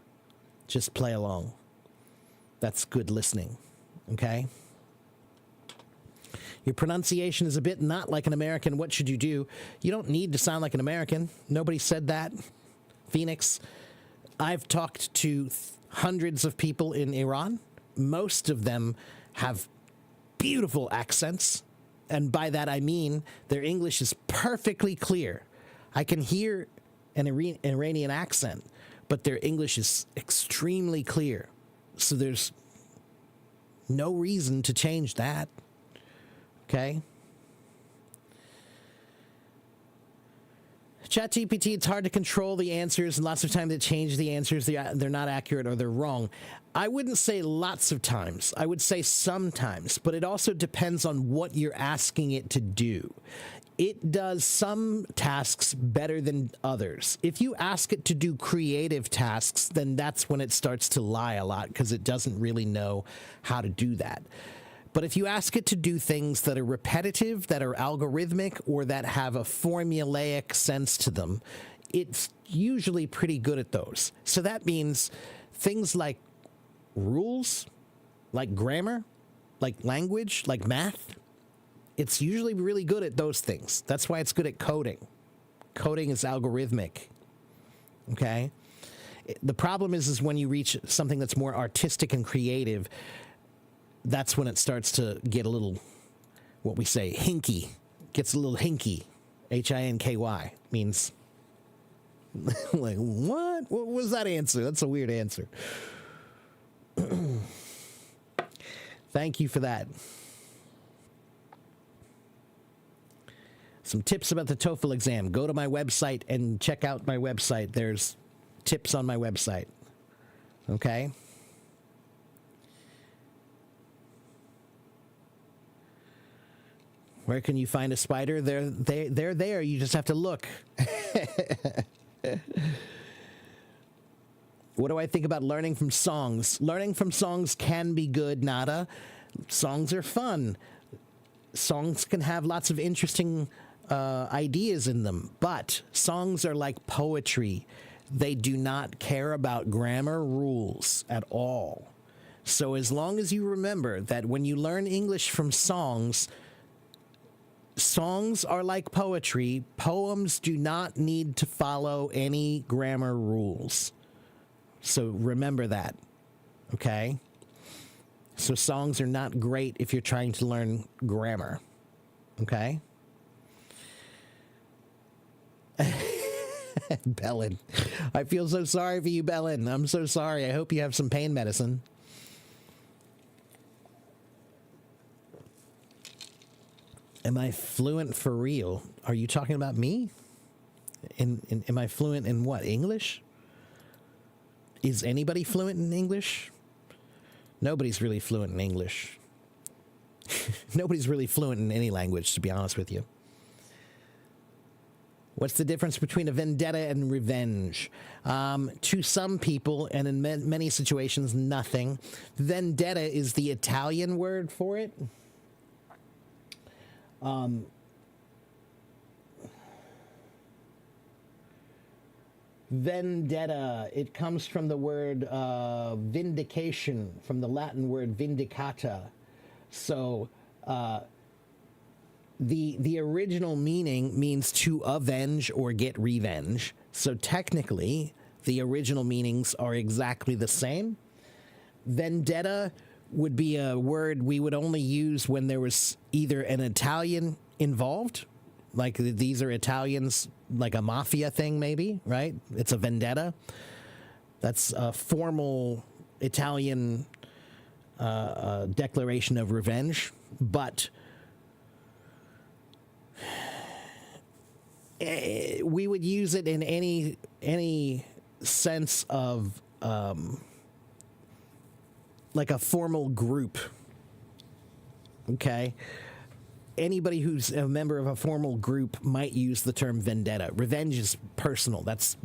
just play along. That's good listening, okay? Your pronunciation is a bit not like an American. What should you do? You don't need to sound like an American. Nobody said that. Phoenix, I've talked to hundreds of people in Iran. Most of them have beautiful accents. And by that I mean their English is perfectly clear. I can hear an Iranian accent, but their English is extremely clear. So there's no reason to change that. Okay? ChatGPT, it's hard to control the answers, and lots of times they change the answers. They're not accurate or they're wrong. I wouldn't say lots of times. I would say sometimes, but it also depends on what you're asking it to do. It does some tasks better than others. If you ask it to do creative tasks, then that's when it starts to lie a lot because it doesn't really know how to do that. But if you ask it to do things that are repetitive, that are algorithmic, or that have a formulaic sense to them, it's usually pretty good at those. So that means things like rules, like grammar, like language, like math, it's usually really good at those things. That's why it's good at coding. Coding is algorithmic, okay? The problem is when you reach something that's more artistic and creative, that's when it starts to get a little, what we say, hinky. Gets a little hinky. Hinky means, like, what? What was that answer? That's a weird answer. Thank you for that. Some tips about the TOEFL exam. Go to my website and check out my website. There's tips on my website. Okay? Where can you find a spider? They're there. You just have to look. What do I think about learning from songs? Learning from songs can be good, Nada. Songs are fun. Songs can have lots of interesting ideas in them, but songs are like poetry. They do not care about grammar rules at all. So as long as you remember that when you learn English from songs, songs are like poetry. Poems do not need to follow any grammar rules. So remember that, okay? So songs are not great if you're trying to learn grammar, okay? Bellin. I feel so sorry for you, Bellin. I'm so sorry. I hope you have some pain medicine. Am I fluent for real? Are you talking about me? Am I fluent in what? English? Is anybody fluent in English? Nobody's really fluent in English. Nobody's really fluent in any language, to be honest with you. What's the difference between a vendetta and revenge? To some people, and in many situations, nothing. Vendetta is the Italian word for it. Vendetta, it comes from the word vindication, from the Latin word vindicata. So the original meaning means to avenge or get revenge. So technically, the original meanings are exactly the same. Vendetta would be a word we would only use when there was either an Italian involved, like these are Italians, like a mafia thing maybe, right? It's a vendetta. That's a formal Italian declaration of revenge, but we would use it in any sense of like a formal group. Okay? Anybody who's a member of a formal group might use the term vendetta. Revenge is personal. That's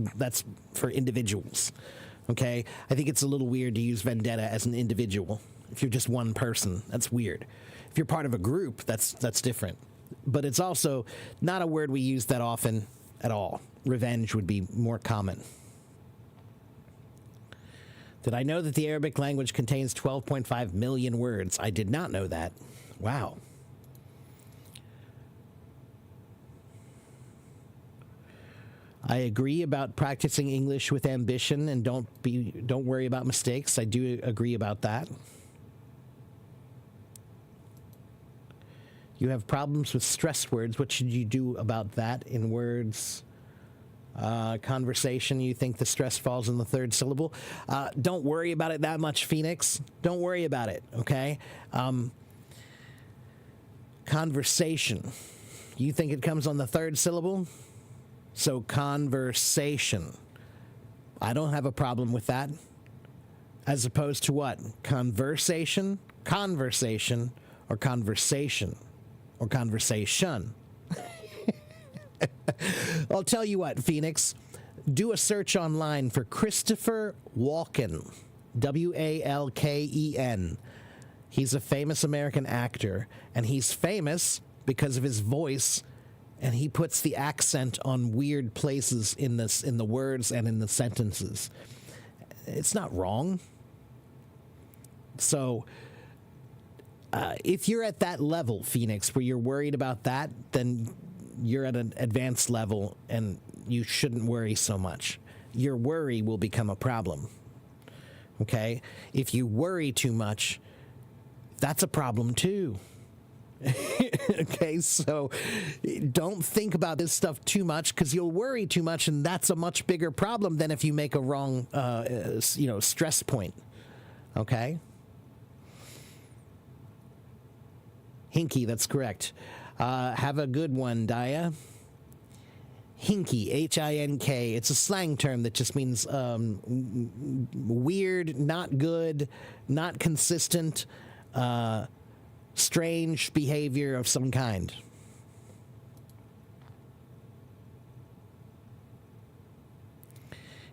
for individuals. Okay? I think it's a little weird to use vendetta as an individual. If you're just one person, that's weird. If you're part of a group, that's different. But it's also not a word we use that often at all. Revenge would be more common. Did I know that the Arabic language contains 12.5 million words? I did not know that. Wow. I agree about practicing English with ambition and don't worry about mistakes. I do agree about that. You have problems with stress words. What should you do about that in words? Conversation, you think the stress falls in the third syllable. Don't worry about it that much, Phoenix. Don't worry about it, okay? Conversation. You think it comes on the third syllable? So conversation. I don't have a problem with that. As opposed to what? Conversation, conversation, or conversation, or conversation. I'll tell you what, Phoenix. Do a search online for Christopher Walken. Walken. He's a famous American actor, and he's famous because of his voice, and he puts the accent on weird places in the words and in the sentences. It's not wrong. So, if you're at that level, Phoenix, where you're worried about that, then you're at an advanced level, and you shouldn't worry so much. Your worry will become a problem. Okay? If you worry too much, that's a problem too. Okay, so don't think about this stuff too much, because you'll worry too much, and that's a much bigger problem than if you make a wrong, stress point. Okay? Hinky, that's correct. Have a good one, Daya. Hinky, H-I-N-K. It's a slang term that just means weird, not good, not consistent, strange behavior of some kind.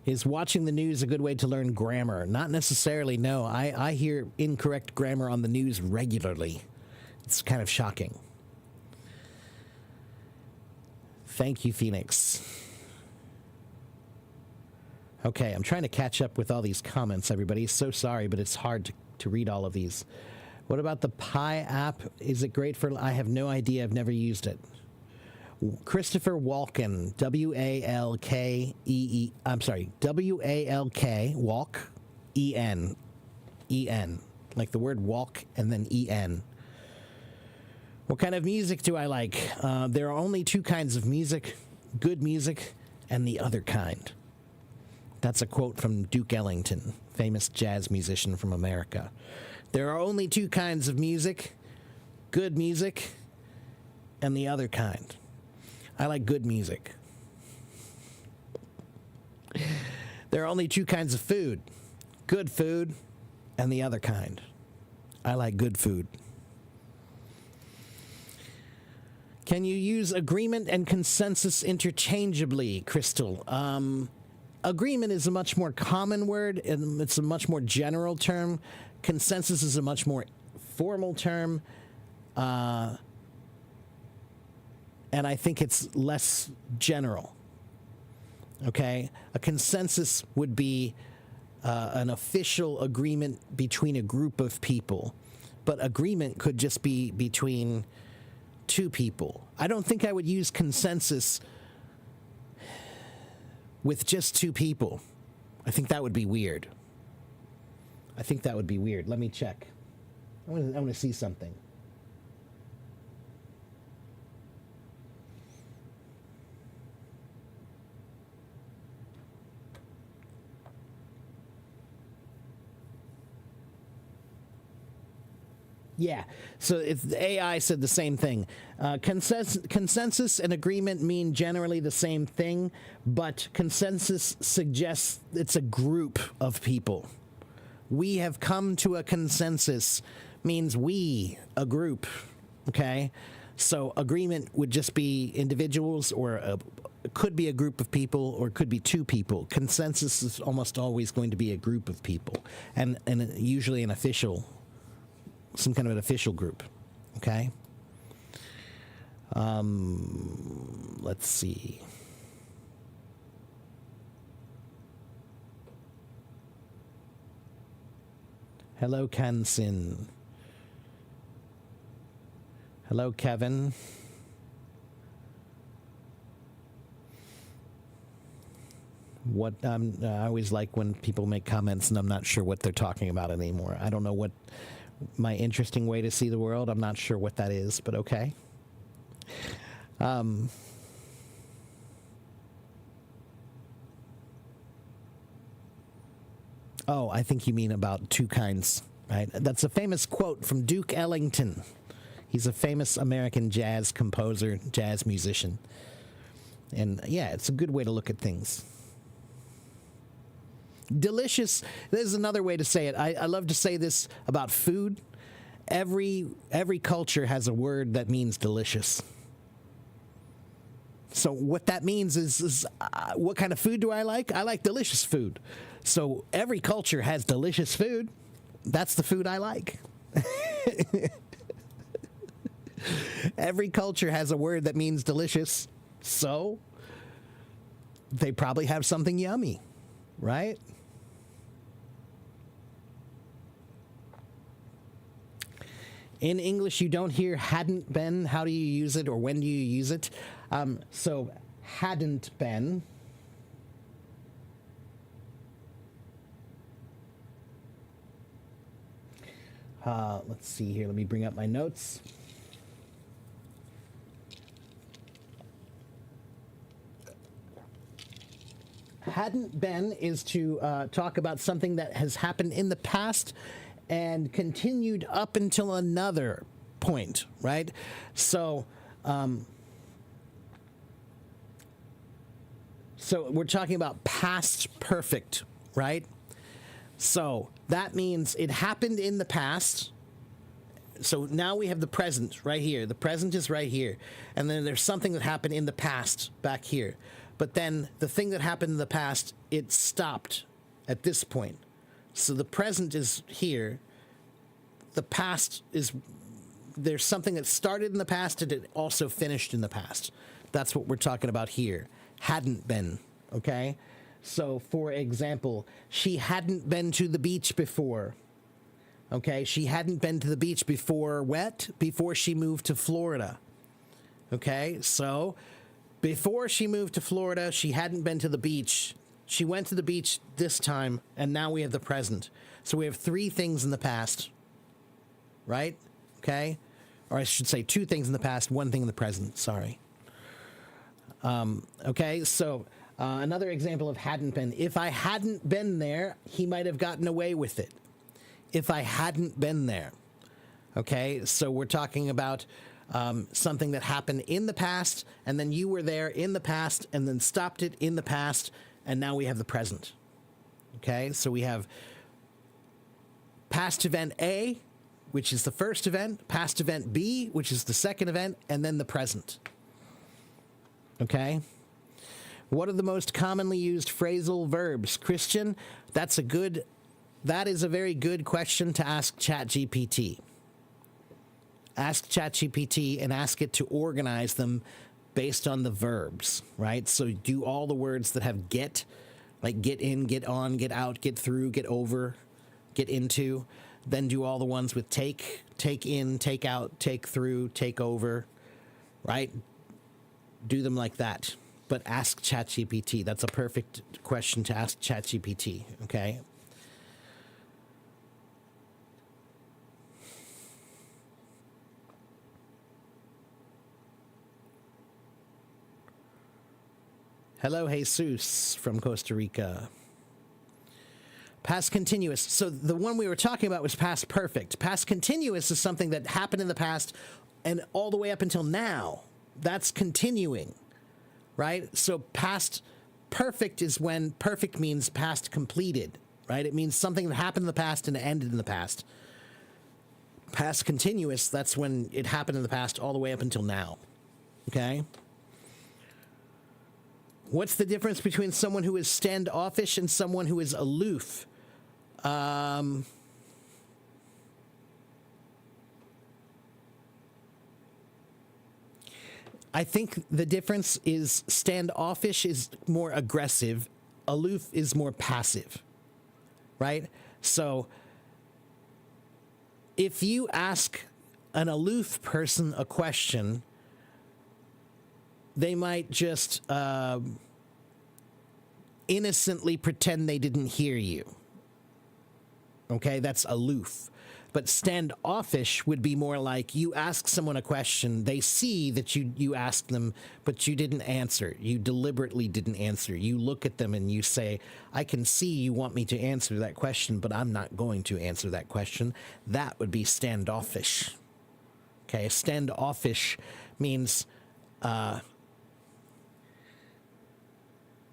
Is watching the news a good way to learn grammar? Not necessarily, no. I hear incorrect grammar on the news regularly. It's kind of shocking. Thank you, Phoenix. Okay, I'm trying to catch up with all these comments, everybody. So sorry, but it's hard to read all of these. What about the Pi app? Is it great for... I have no idea. I've never used it. Christopher Walken. W-A-L-K-E-E... I'm sorry. W-A-L-K, walk, E-N. E-N. Like the word walk and then E-N. What kind of music do I like? There are only two kinds of music, good music and the other kind. That's a quote from Duke Ellington, famous jazz musician from America. There are only two kinds of music, good music and the other kind. I like good music. There are only two kinds of food, good food and the other kind. I like good food. Can you use agreement and consensus interchangeably, Crystal? Agreement is a much more common word, and it's a much more general term. Consensus is a much more formal term, and I think it's less general. Okay? A consensus would be an official agreement between a group of people, but agreement could just be between two people. I don't think I would use consensus with just two people. I think that would be weird. Let me check. I want to see something. Yeah, so if the AI said the same thing. Consensus and agreement mean generally the same thing, but consensus suggests it's a group of people. We have come to a consensus means we, a group, okay? So agreement would just be individuals, or it could be a group of people, or it could be two people. Consensus is almost always going to be a group of people, and usually an official, some kind of an official group, okay? Let's see. Hello, Kansin. Hello, Kevin. I always like when people make comments and I'm not sure what they're talking about anymore. I don't know what my interesting way to see the world. I'm not sure what that is, but okay. Oh, I think you mean about two kinds, right? That's a famous quote from Duke Ellington. He's a famous American jazz composer, jazz musician. And yeah, it's a good way to look at things. Delicious. There's another way to say it. I love to say this about food. Every culture has a word that means delicious. So what that means is what kind of food do I like? I like delicious food. So every culture has delicious food. That's the food I like. Every culture has a word that means delicious. So they probably have something yummy, right? In English, you don't hear hadn't been. How do you use it, or when do you use it? So hadn't been. Let's see here. Let me bring up my notes. Hadn't been is to talk about something that has happened in the past and continued up until another point, right? So, so we're talking about past perfect, right? So that means it happened in the past. So now we have the present right here. The present is right here. And then there's something that happened in the past back here. But then the thing that happened in the past, it stopped at this point. So the present is here. The past is, there's something that started in the past and it also finished in the past. That's what we're talking about here. Hadn't been, okay? So, for example, she hadn't been to the beach before. Okay, she hadn't been to the beach before what? Before she moved to Florida. Okay, so before she moved to Florida, she hadn't been to the beach. She went to the beach this time, and now we have the present. So we have three things in the past, right? Okay, or I should say two things in the past, one thing in the present, sorry. Okay, so another example of hadn't been. If I hadn't been there, he might have gotten away with it. If I hadn't been there. Okay, so we're talking about something that happened in the past, and then you were there in the past, and then stopped it in the past, and now we have the present. Okay, so we have past event A, which is the first event, past event B, which is the second event, and then the present. Okay? What are the most commonly used phrasal verbs? Christian, that is a very good question to ask ChatGPT. Ask ChatGPT and ask it to organize them based on the verbs, right? So do all the words that have get, like get in, get on, get out, get through, get over, get into. Then do all the ones with take in, take out, take through, take over, right? Do them like that. But ask ChatGPT. That's a perfect question to ask ChatGPT, okay? Hello, Jesus from Costa Rica. Past continuous. So the one we were talking about was past perfect. Past continuous is something that happened in the past and all the way up until now. That's continuing, right? So past perfect is when perfect means past completed, right? It means something that happened in the past and ended in the past. Past continuous, that's when it happened in the past all the way up until now, okay? What's the difference between someone who is standoffish and someone who is aloof? I think the difference is standoffish is more aggressive, aloof is more passive, right? So if you ask an aloof person a question, they might just innocently pretend they didn't hear you. Okay, that's aloof. But standoffish would be more like you ask someone a question, they see that you asked them, but you didn't answer. You deliberately didn't answer. You look at them and you say, I can see you want me to answer that question, but I'm not going to answer that question. That would be standoffish. Okay, standoffish means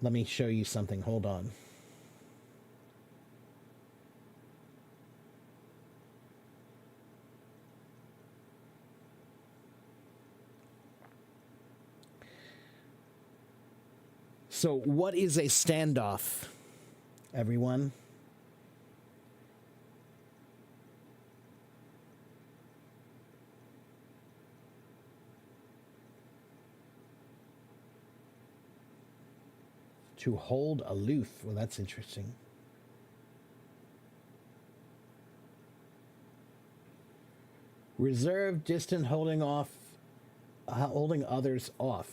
Let me show you something. Hold on. So, what is a standoff, everyone? To hold aloof. Well, that's interesting. Reserved, distant, holding others off.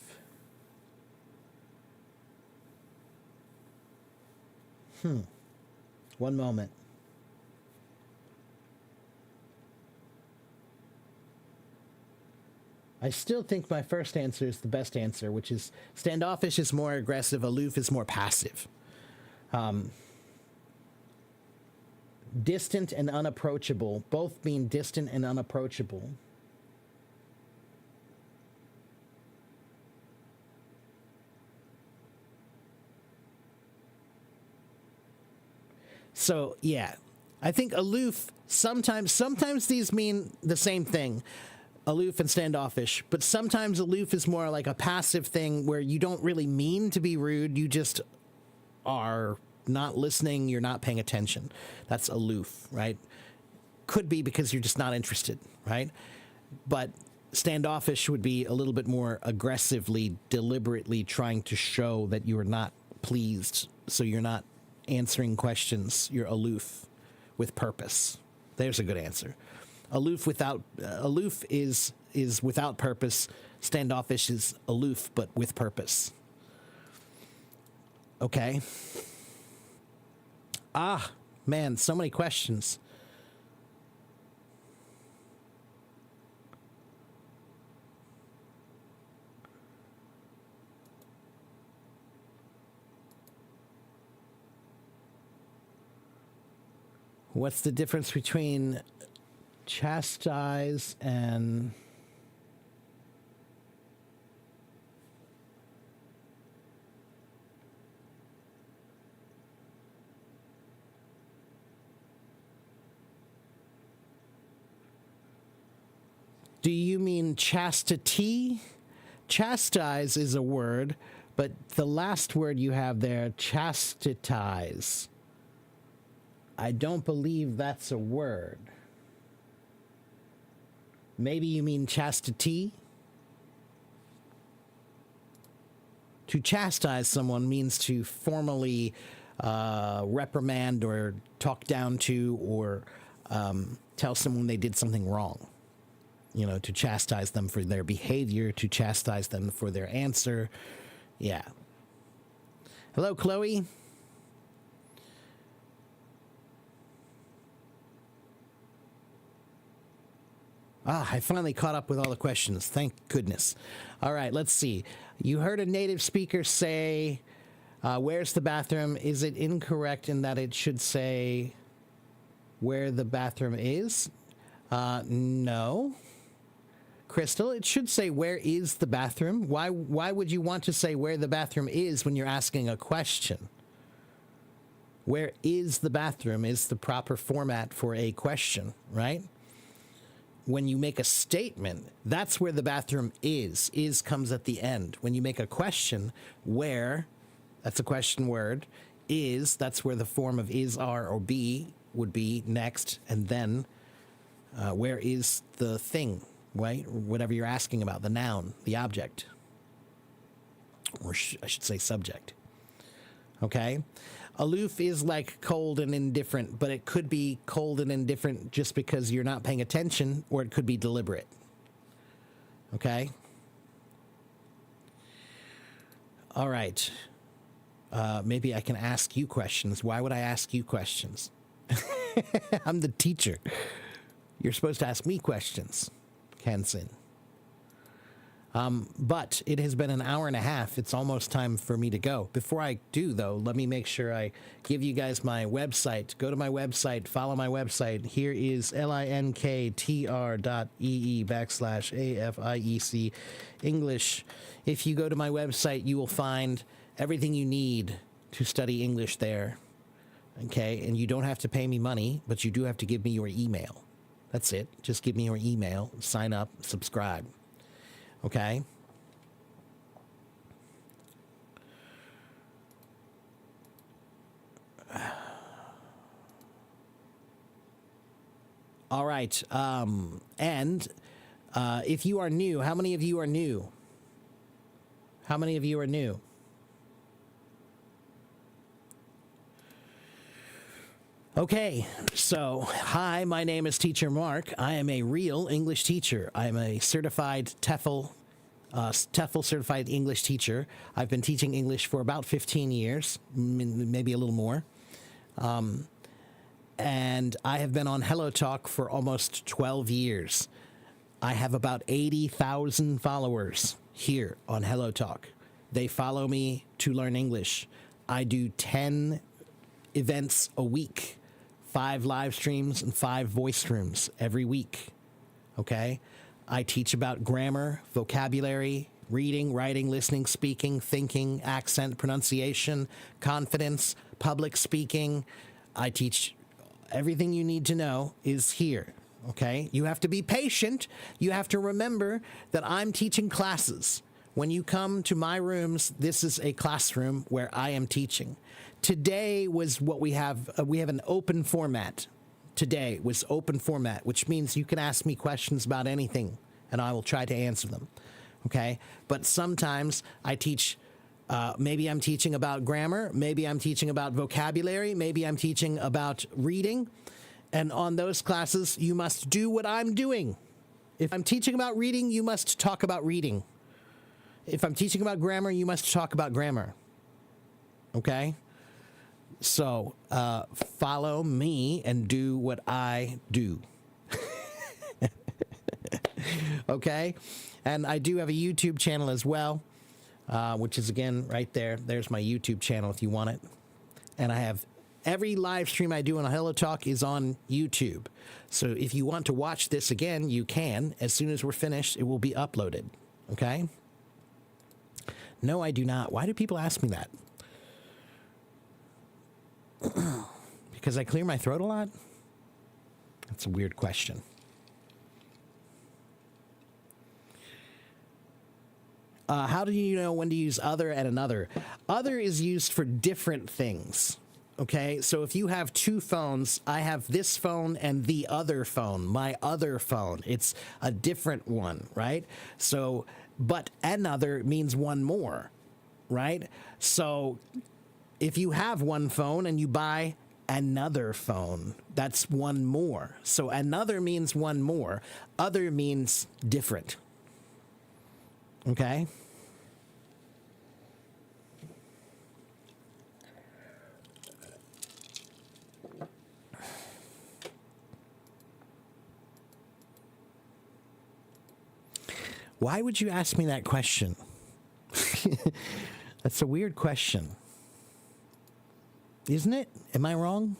One moment. I still think my first answer is the best answer, which is standoffish is more aggressive, aloof is more passive. Distant and unapproachable both mean distant and unapproachable. So, yeah, I think aloof, sometimes these mean the same thing, aloof and standoffish, but sometimes aloof is more like a passive thing where you don't really mean to be rude, you just are not listening, you're not paying attention. That's aloof, right? Could be because you're just not interested, right? But standoffish would be a little bit more aggressively, deliberately trying to show that you are not pleased, so you're not answering questions, you're aloof with purpose. There's a good answer. Aloof is without purpose. Standoffish is aloof but with purpose. Okay. Man, so many questions. What's the difference between chastise and do you mean chastity? Chastise is a word, but the last word you have there, chastitize, I don't believe that's a word. Maybe you mean chastity? To chastise someone means to formally reprimand or talk down to or tell someone they did something wrong. You know, to chastise them for their behavior, to chastise them for their answer. Yeah. Hello, Chloe. I finally caught up with all the questions. Thank goodness. All right, let's see. You heard a native speaker say, where's the bathroom? Is it incorrect in that it should say where the bathroom is? No. Crystal, it should say where is the bathroom? Why would you want to say where the bathroom is when you're asking a question? Where is the bathroom is the proper format for a question, right? When you make a statement, that's where the bathroom is. Is comes at the end. When you make a question, where, that's a question word. Is, that's where the form of is, are, or be would be next. And then, where is the thing, right? Whatever you're asking about, the noun, the object. Or I should say subject. Okay? Aloof is like cold and indifferent, but it could be cold and indifferent just because you're not paying attention, or it could be deliberate. Okay? All right. Maybe I can ask you questions. Why would I ask you questions? I'm the teacher. You're supposed to ask me questions, Kenson. But it has been an hour and a half. It's almost time for me to go. Before I do, though, let me make sure I give you guys my website. Go to my website. Follow my website. Here is linktr.ee/AFIEC English. If you go to my website, you will find everything you need to study English there. Okay, and you don't have to pay me money, but you do have to give me your email. That's it. Just give me your email, sign up, subscribe. Okay? All right. And if you are new, how many of you are new? How many of you are new? Okay, so hi, my name is Teacher Mark. I am a real English teacher. I'm a certified TEFL certified English teacher. I've been teaching English for about 15 years, maybe a little more. And I have been on Hello Talk for almost 12 years. I have about 80,000 followers here on Hello Talk. They follow me to learn English. I do 10 events a week, 5 live streams and 5 voice streams every week. Okay? I teach about grammar, vocabulary, reading, writing, listening, speaking, thinking, accent, pronunciation, confidence, public speaking. I teach everything you need to know is here. Okay? You have to be patient. You have to remember that I'm teaching classes. When you come to my rooms, this is a classroom where I am teaching. Today was what we have an open format. Today was open format, which means you can ask me questions about anything, and I will try to answer them. Okay? But sometimes I teach, maybe I'm teaching about grammar, maybe I'm teaching about vocabulary, maybe I'm teaching about reading. And on those classes, you must do what I'm doing. If I'm teaching about reading, you must talk about reading. If I'm teaching about grammar, you must talk about grammar. Okay? So, follow me and do what I do. Okay? And I do have a YouTube channel as well, which is, again, right there. There's my YouTube channel if you want it. And I have every live stream I do on Hello Talk is on YouTube. So if you want to watch this again, you can. As soon as we're finished, it will be uploaded. Okay? No, I do not. Why do people ask me that? Because I clear my throat a lot? That's a weird question. How do you know when to use other and another? Other is used for different things. Okay, so if you have 2 phones, I have this phone and the other phone, my other phone. It's a different one, right? So, but another means one more, right? So if you have one phone and you buy another phone, that's one more. So another means one more. Other means different. Okay? Why would you ask me that question? That's a weird question. Isn't it? Am I wrong?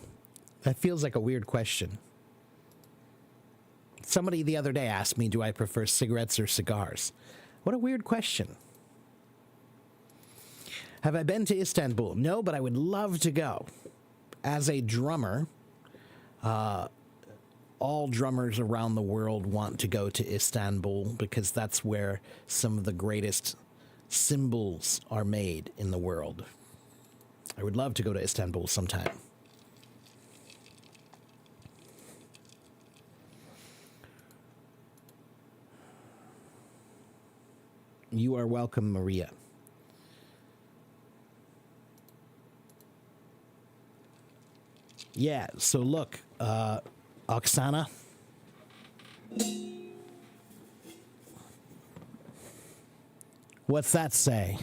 That feels like a weird question. Somebody the other day asked me, do I prefer cigarettes or cigars? What a weird question. Have I been to Istanbul? No, but I would love to go. As a drummer, all drummers around the world want to go to Istanbul because that's where some of the greatest cymbals are made in the world. I would love to go to Istanbul sometime. You are welcome, Maria. Yeah, so look, Oksana. What's that say?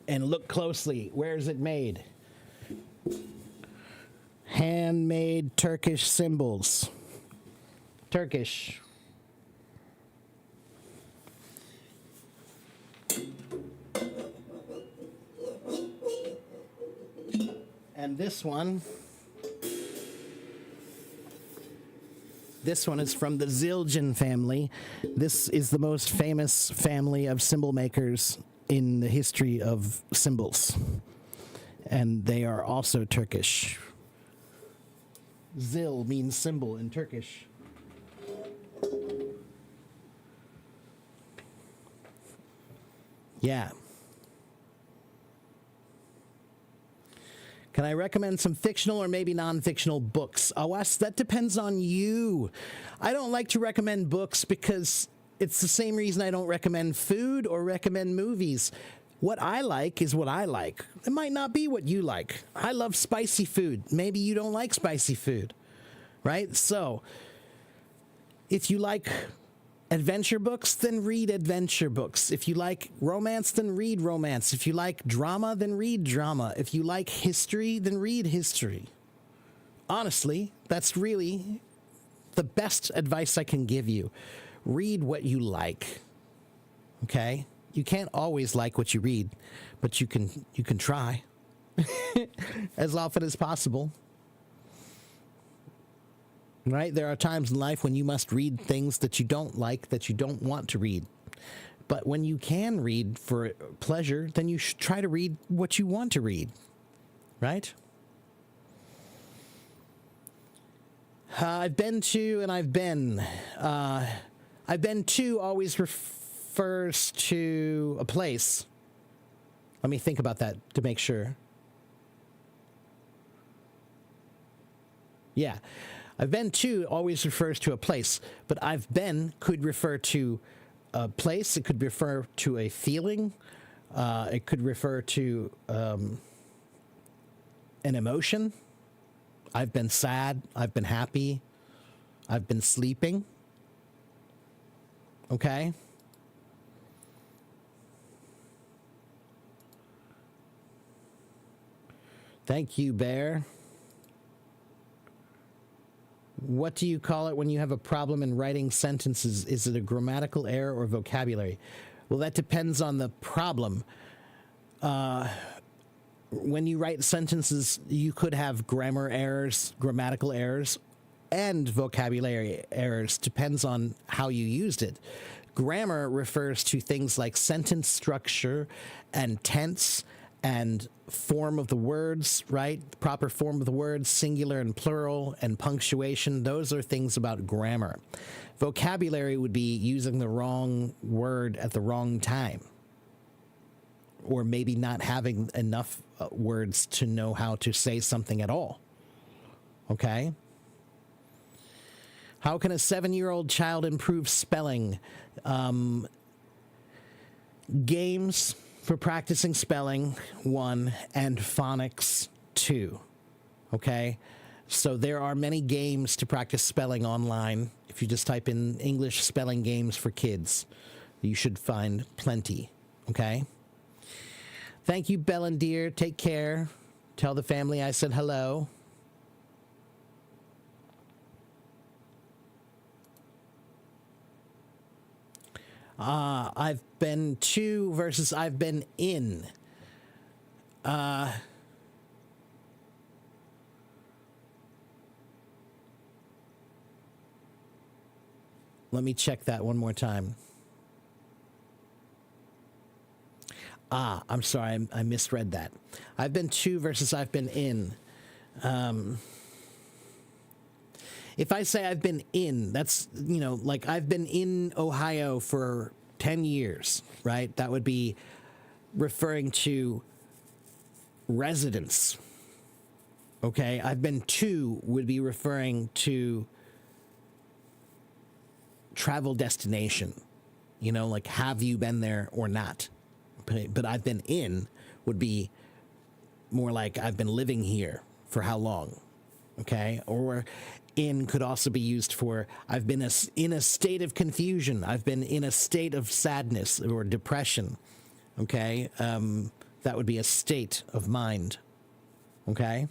And look closely. Where is it made? Handmade Turkish cymbals. Turkish. And this one This one is from the Zildjian family. This is the most famous family of symbol makers in the history of symbols. And they are also Turkish. Zil means symbol in Turkish. Yeah. Can I recommend some fictional or maybe non-fictional books? Oh, Wes, that depends on you. I don't like to recommend books because it's the same reason I don't recommend food or recommend movies. What I like is what I like. It might not be what you like. I love spicy food. Maybe you don't like spicy food, right? So, if you like adventure books, then read adventure books. If you like romance, then read romance. If you like drama, then read drama. If you like history, then read history. Honestly, that's really the best advice I can give you. Read what you like. Okay? You can't always like what you read, but you can try as often as possible. Right? There are times in life when you must read things that you don't like, that you don't want to read. But when you can read for pleasure, then you should try to read what you want to read. Right? I've been to and I've been. I've been to always refers to a place. Let me think about that to make sure. Yeah. I've been to always refers to a place, but I've been could refer to a place. It could refer to a feeling. It could refer to an emotion. I've been sad. I've been happy. I've been sleeping. Okay? Thank you, Bear. What do you call it when you have a problem in writing sentences? Is it a grammatical error or vocabulary? Well, that depends on the problem. When you write sentences, you could have grammar errors, grammatical errors, and vocabulary errors. Depends on how you used it. Grammar refers to things like sentence structure and tense and form of the words, right? The proper form of the words, singular and plural, and punctuation. Those are things about grammar. Vocabulary would be using the wrong word at the wrong time, or maybe not having enough words to know how to say something at all. Okay? How can a 7-year-old child improve spelling? Games for practicing spelling, 1, and phonics, 2. Okay? So there are many games to practice spelling online. If you just type in English spelling games for kids, you should find plenty. Okay? Thank you, Bellandier. Take care. Tell the family I said hello. I've been to versus I've been in. Let me check that one more time. I'm sorry, I misread that. I've been to versus I've been in. If I say I've been in, that's, like I've been in Ohio for 10 years, right? That would be referring to residence. Okay? I've been to would be referring to travel destination. Like have you been there or not? But I've been in would be more like I've been living here for how long? Okay? Or in could also be used for I've been in a state of confusion. I've been in a state of sadness or depression. Okay? That would be a state of mind. Okay?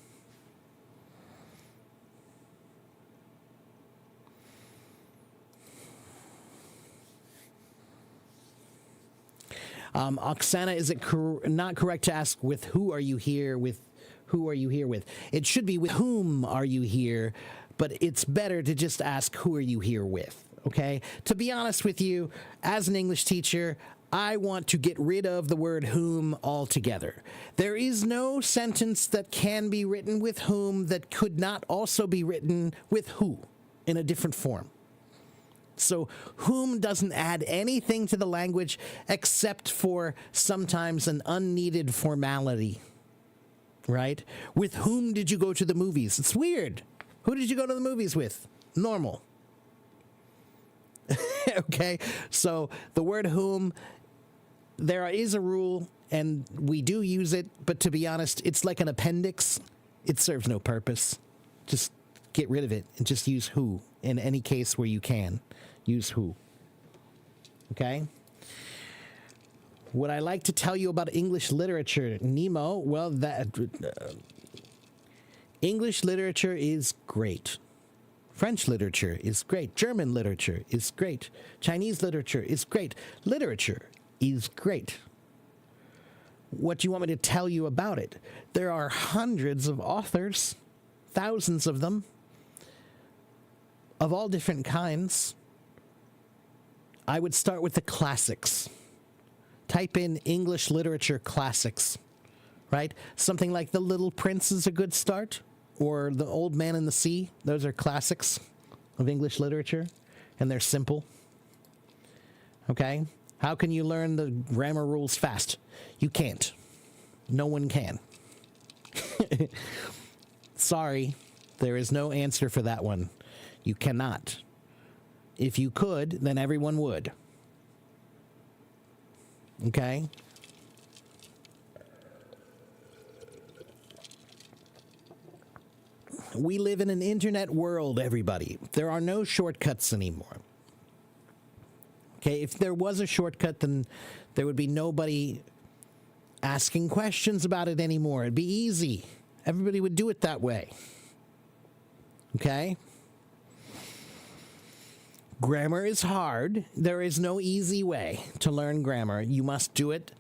Oksana, is it not correct to ask with who are you here with? Who are you here with? It should be with whom are you here? but it's better to just ask, who are you here with? Okay? To be honest with you, as an English teacher, I want to get rid of the word whom altogether. There is no sentence that can be written with whom that could not also be written with who in a different form. So whom doesn't add anything to the language except for sometimes an unneeded formality, right? With whom did you go to the movies? It's weird. Who did you go to the movies with? Normal. Okay, so the word whom, there is a rule, and we do use it, but to be honest, it's like an appendix. It serves no purpose. Just get rid of it and just use who in any case where you can. Use who. Okay? Would I like to tell you about English literature, Nemo? Well, English literature is great. French literature is great. German literature is great. Chinese literature is great. Literature is great. What do you want me to tell you about it? There are hundreds of authors, thousands of them, of all different kinds. I would start with the classics. Type in English literature classics, right? Something like The Little Prince is a good start, or The Old Man and the Sea. Those are classics of English literature, and they're simple. Okay? How can you learn the grammar rules fast? You can't. No one can. Sorry, there is no answer for that one. You cannot. If you could, then everyone would. Okay? We live in an internet world, everybody. There are no shortcuts anymore. Okay, if there was a shortcut, then there would be nobody asking questions about it anymore. It'd be easy. Everybody would do it that way. Okay? Grammar is hard. There is no easy way to learn grammar. You must do it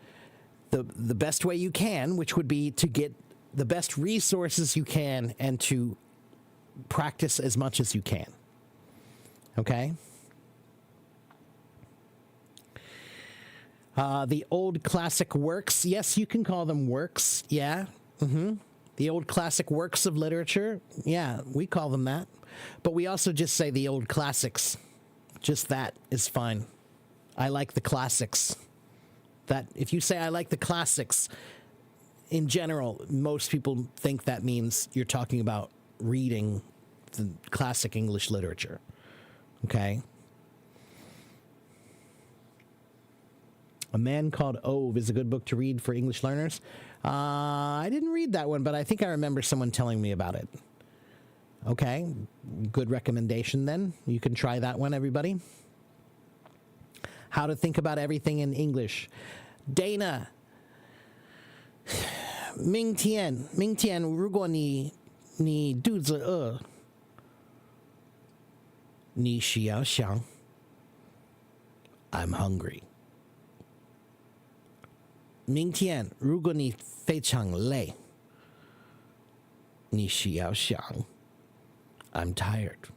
the best way you can, which would be to get the best resources you can and to practice as much as you can. Okay? The old classic works. Yes, you can call them works. Yeah. The old classic works of literature. Yeah, we call them that. But we also just say the old classics. Just that is fine. I like the classics. That if you say I like the classics, in general, most people think that means you're talking about reading the classic English literature. Okay? A Man Called Ove is a good book to read for English learners. I didn't read that one, but I think I remember someone telling me about it. Okay, good recommendation then. You can try that one, everybody. How to think about everything in English. Dana, 明天如果你肚子饿，你需要想 I'm hungry. 明天如果你非常累，你需要想 I'm tired.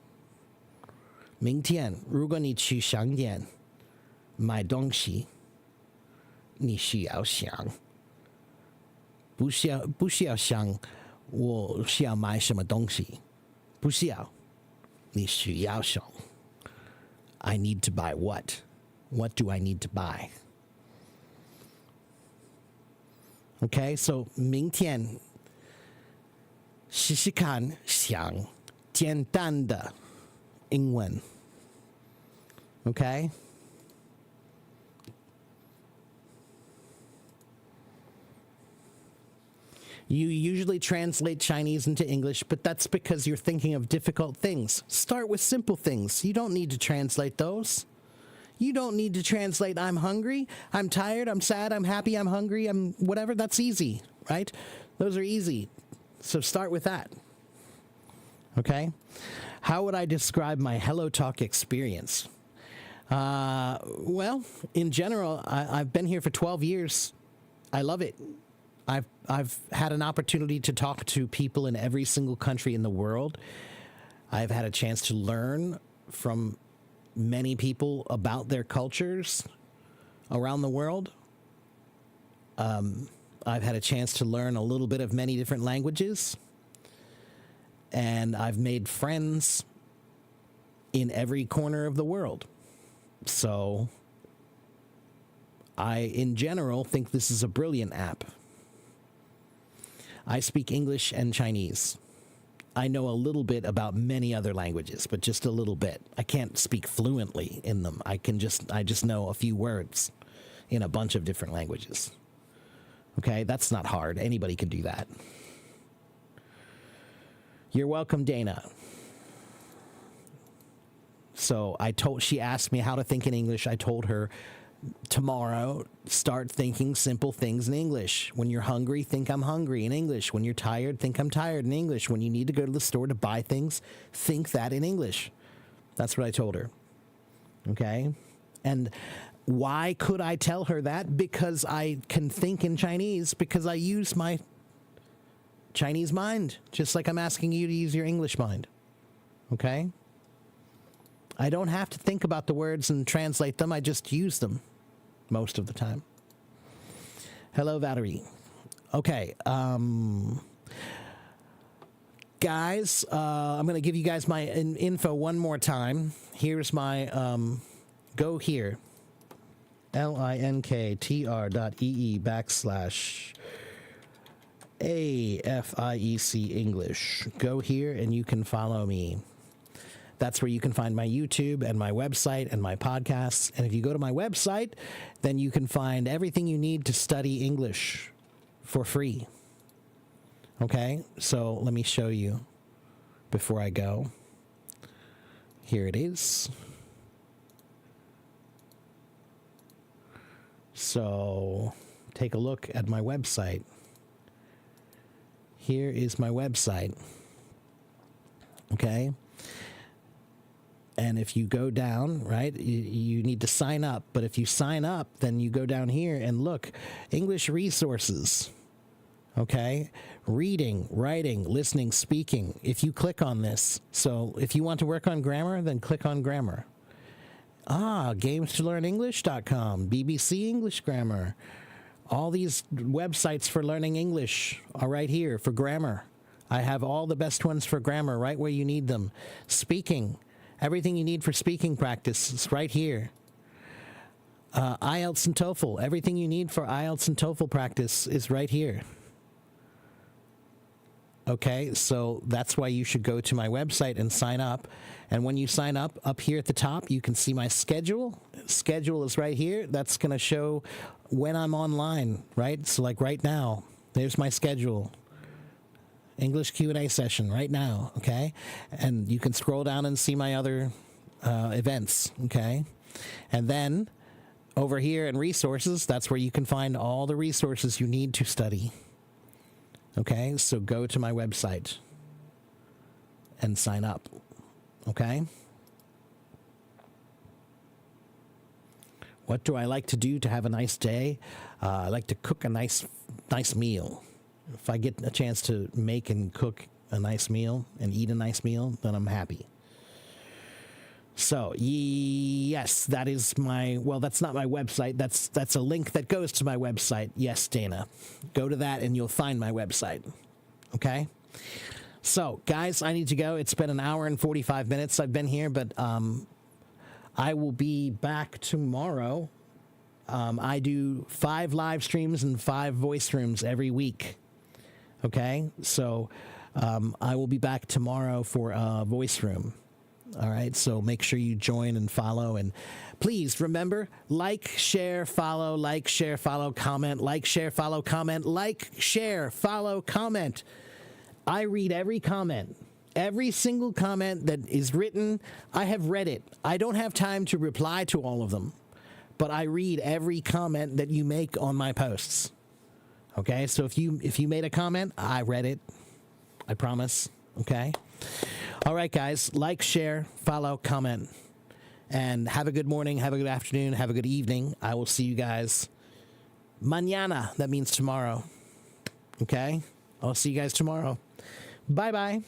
明天如果你去商店买东西，你需要想，不需要想我需要买什么东西，不需要，你需要想 I need to buy what? What do I need to buy? Okay, so 明天试试看想简单的英文 Okay? You usually translate Chinese into English, but that's because you're thinking of difficult things. Start with simple things. You don't need to translate those. You don't need to translate I'm hungry, I'm tired, I'm sad, I'm happy, I'm hungry, I'm whatever. That's easy, right? Those are easy. So start with that. Okay? How would I describe my Hello Talk experience? Well, in general, I've been here for 12 years. I love it. I've had an opportunity to talk to people in every single country in the world. I've had a chance to learn from many people about their cultures around the world. I've had a chance to learn a little bit of many different languages. And I've made friends in every corner of the world. So I, in general, think this is a brilliant app. I speak English and Chinese. I know a little bit about many other languages, but just a little bit. I can't speak fluently in them. I just know a few words in a bunch of different languages. Okay, that's not hard. Anybody can do that. You're welcome, Dana. So she asked me how to think in English. I told her, tomorrow, start thinking simple things in English. When you're hungry, think I'm hungry in English. When you're tired, think I'm tired in English. When you need to go to the store to buy things, think that in English. That's what I told her. Okay? And why could I tell her that? Because I can think in Chinese, because I use my Chinese mind, just like I'm asking you to use your English mind. Okay? I don't have to think about the words and translate them. I just use them most of the time. Hello, Valerie. Okay. Guys, I'm going to give you guys my info one more time. Here's my, go here. linktr.ee/AFIEC English. Go here and you can follow me. That's where you can find my YouTube and my website and my podcasts. And if you go to my website, then you can find everything you need to study English for free. Okay, so let me show you before I go. Here it is. So take a look at my website. Here is my website. Okay. And if you go down, right, you need to sign up. But if you sign up, then you go down here and look, English resources. Okay. Reading, writing, listening, speaking. If you click on this. So if you want to work on grammar, then click on grammar. GamesToLearnEnglish.com, BBC English Grammar. All these websites for learning English are right here for grammar. I have all the best ones for grammar right where you need them. Speaking, everything you need for speaking practice is right here. IELTS and TOEFL, everything you need for IELTS and TOEFL practice is right here. Okay, so that's why you should go to my website and sign up. And when you sign up here at the top, you can see my schedule. Schedule is right here. That's going to show when I'm online, right? So like right now, there's my schedule. English Q&A session right now, okay? And you can scroll down and see my other events, okay? And then over here in resources, that's where you can find all the resources you need to study. Okay, so go to my website and sign up. Okay? What do I like to do to have a nice day? I like to cook a nice meal. If I get a chance to make and cook a nice meal and eat a nice meal, then I'm happy. So, yes, that is that's not my website. That's a link that goes to my website. Yes, Dana. Go to that and you'll find my website. Okay? So, guys, I need to go. It's been an hour and 45 minutes I've been here, but I will be back tomorrow. I do 5 live streams and 5 voice rooms every week. Okay? So, I will be back tomorrow for a voice room. All right, so make sure you join and follow. And please remember, like, share, follow, comment, like, share, follow, comment, like, share, follow, comment. I read every comment. Every single comment that is written, I have read it. I don't have time to reply to all of them, but I read every comment that you make on my posts. Okay, so if you made a comment, I read it. I promise. Okay? All right, guys, like, share, follow, comment, and have a good morning, have a good afternoon, have a good evening. I will see you guys mañana. That means tomorrow. Okay? I'll see you guys tomorrow. Bye-bye.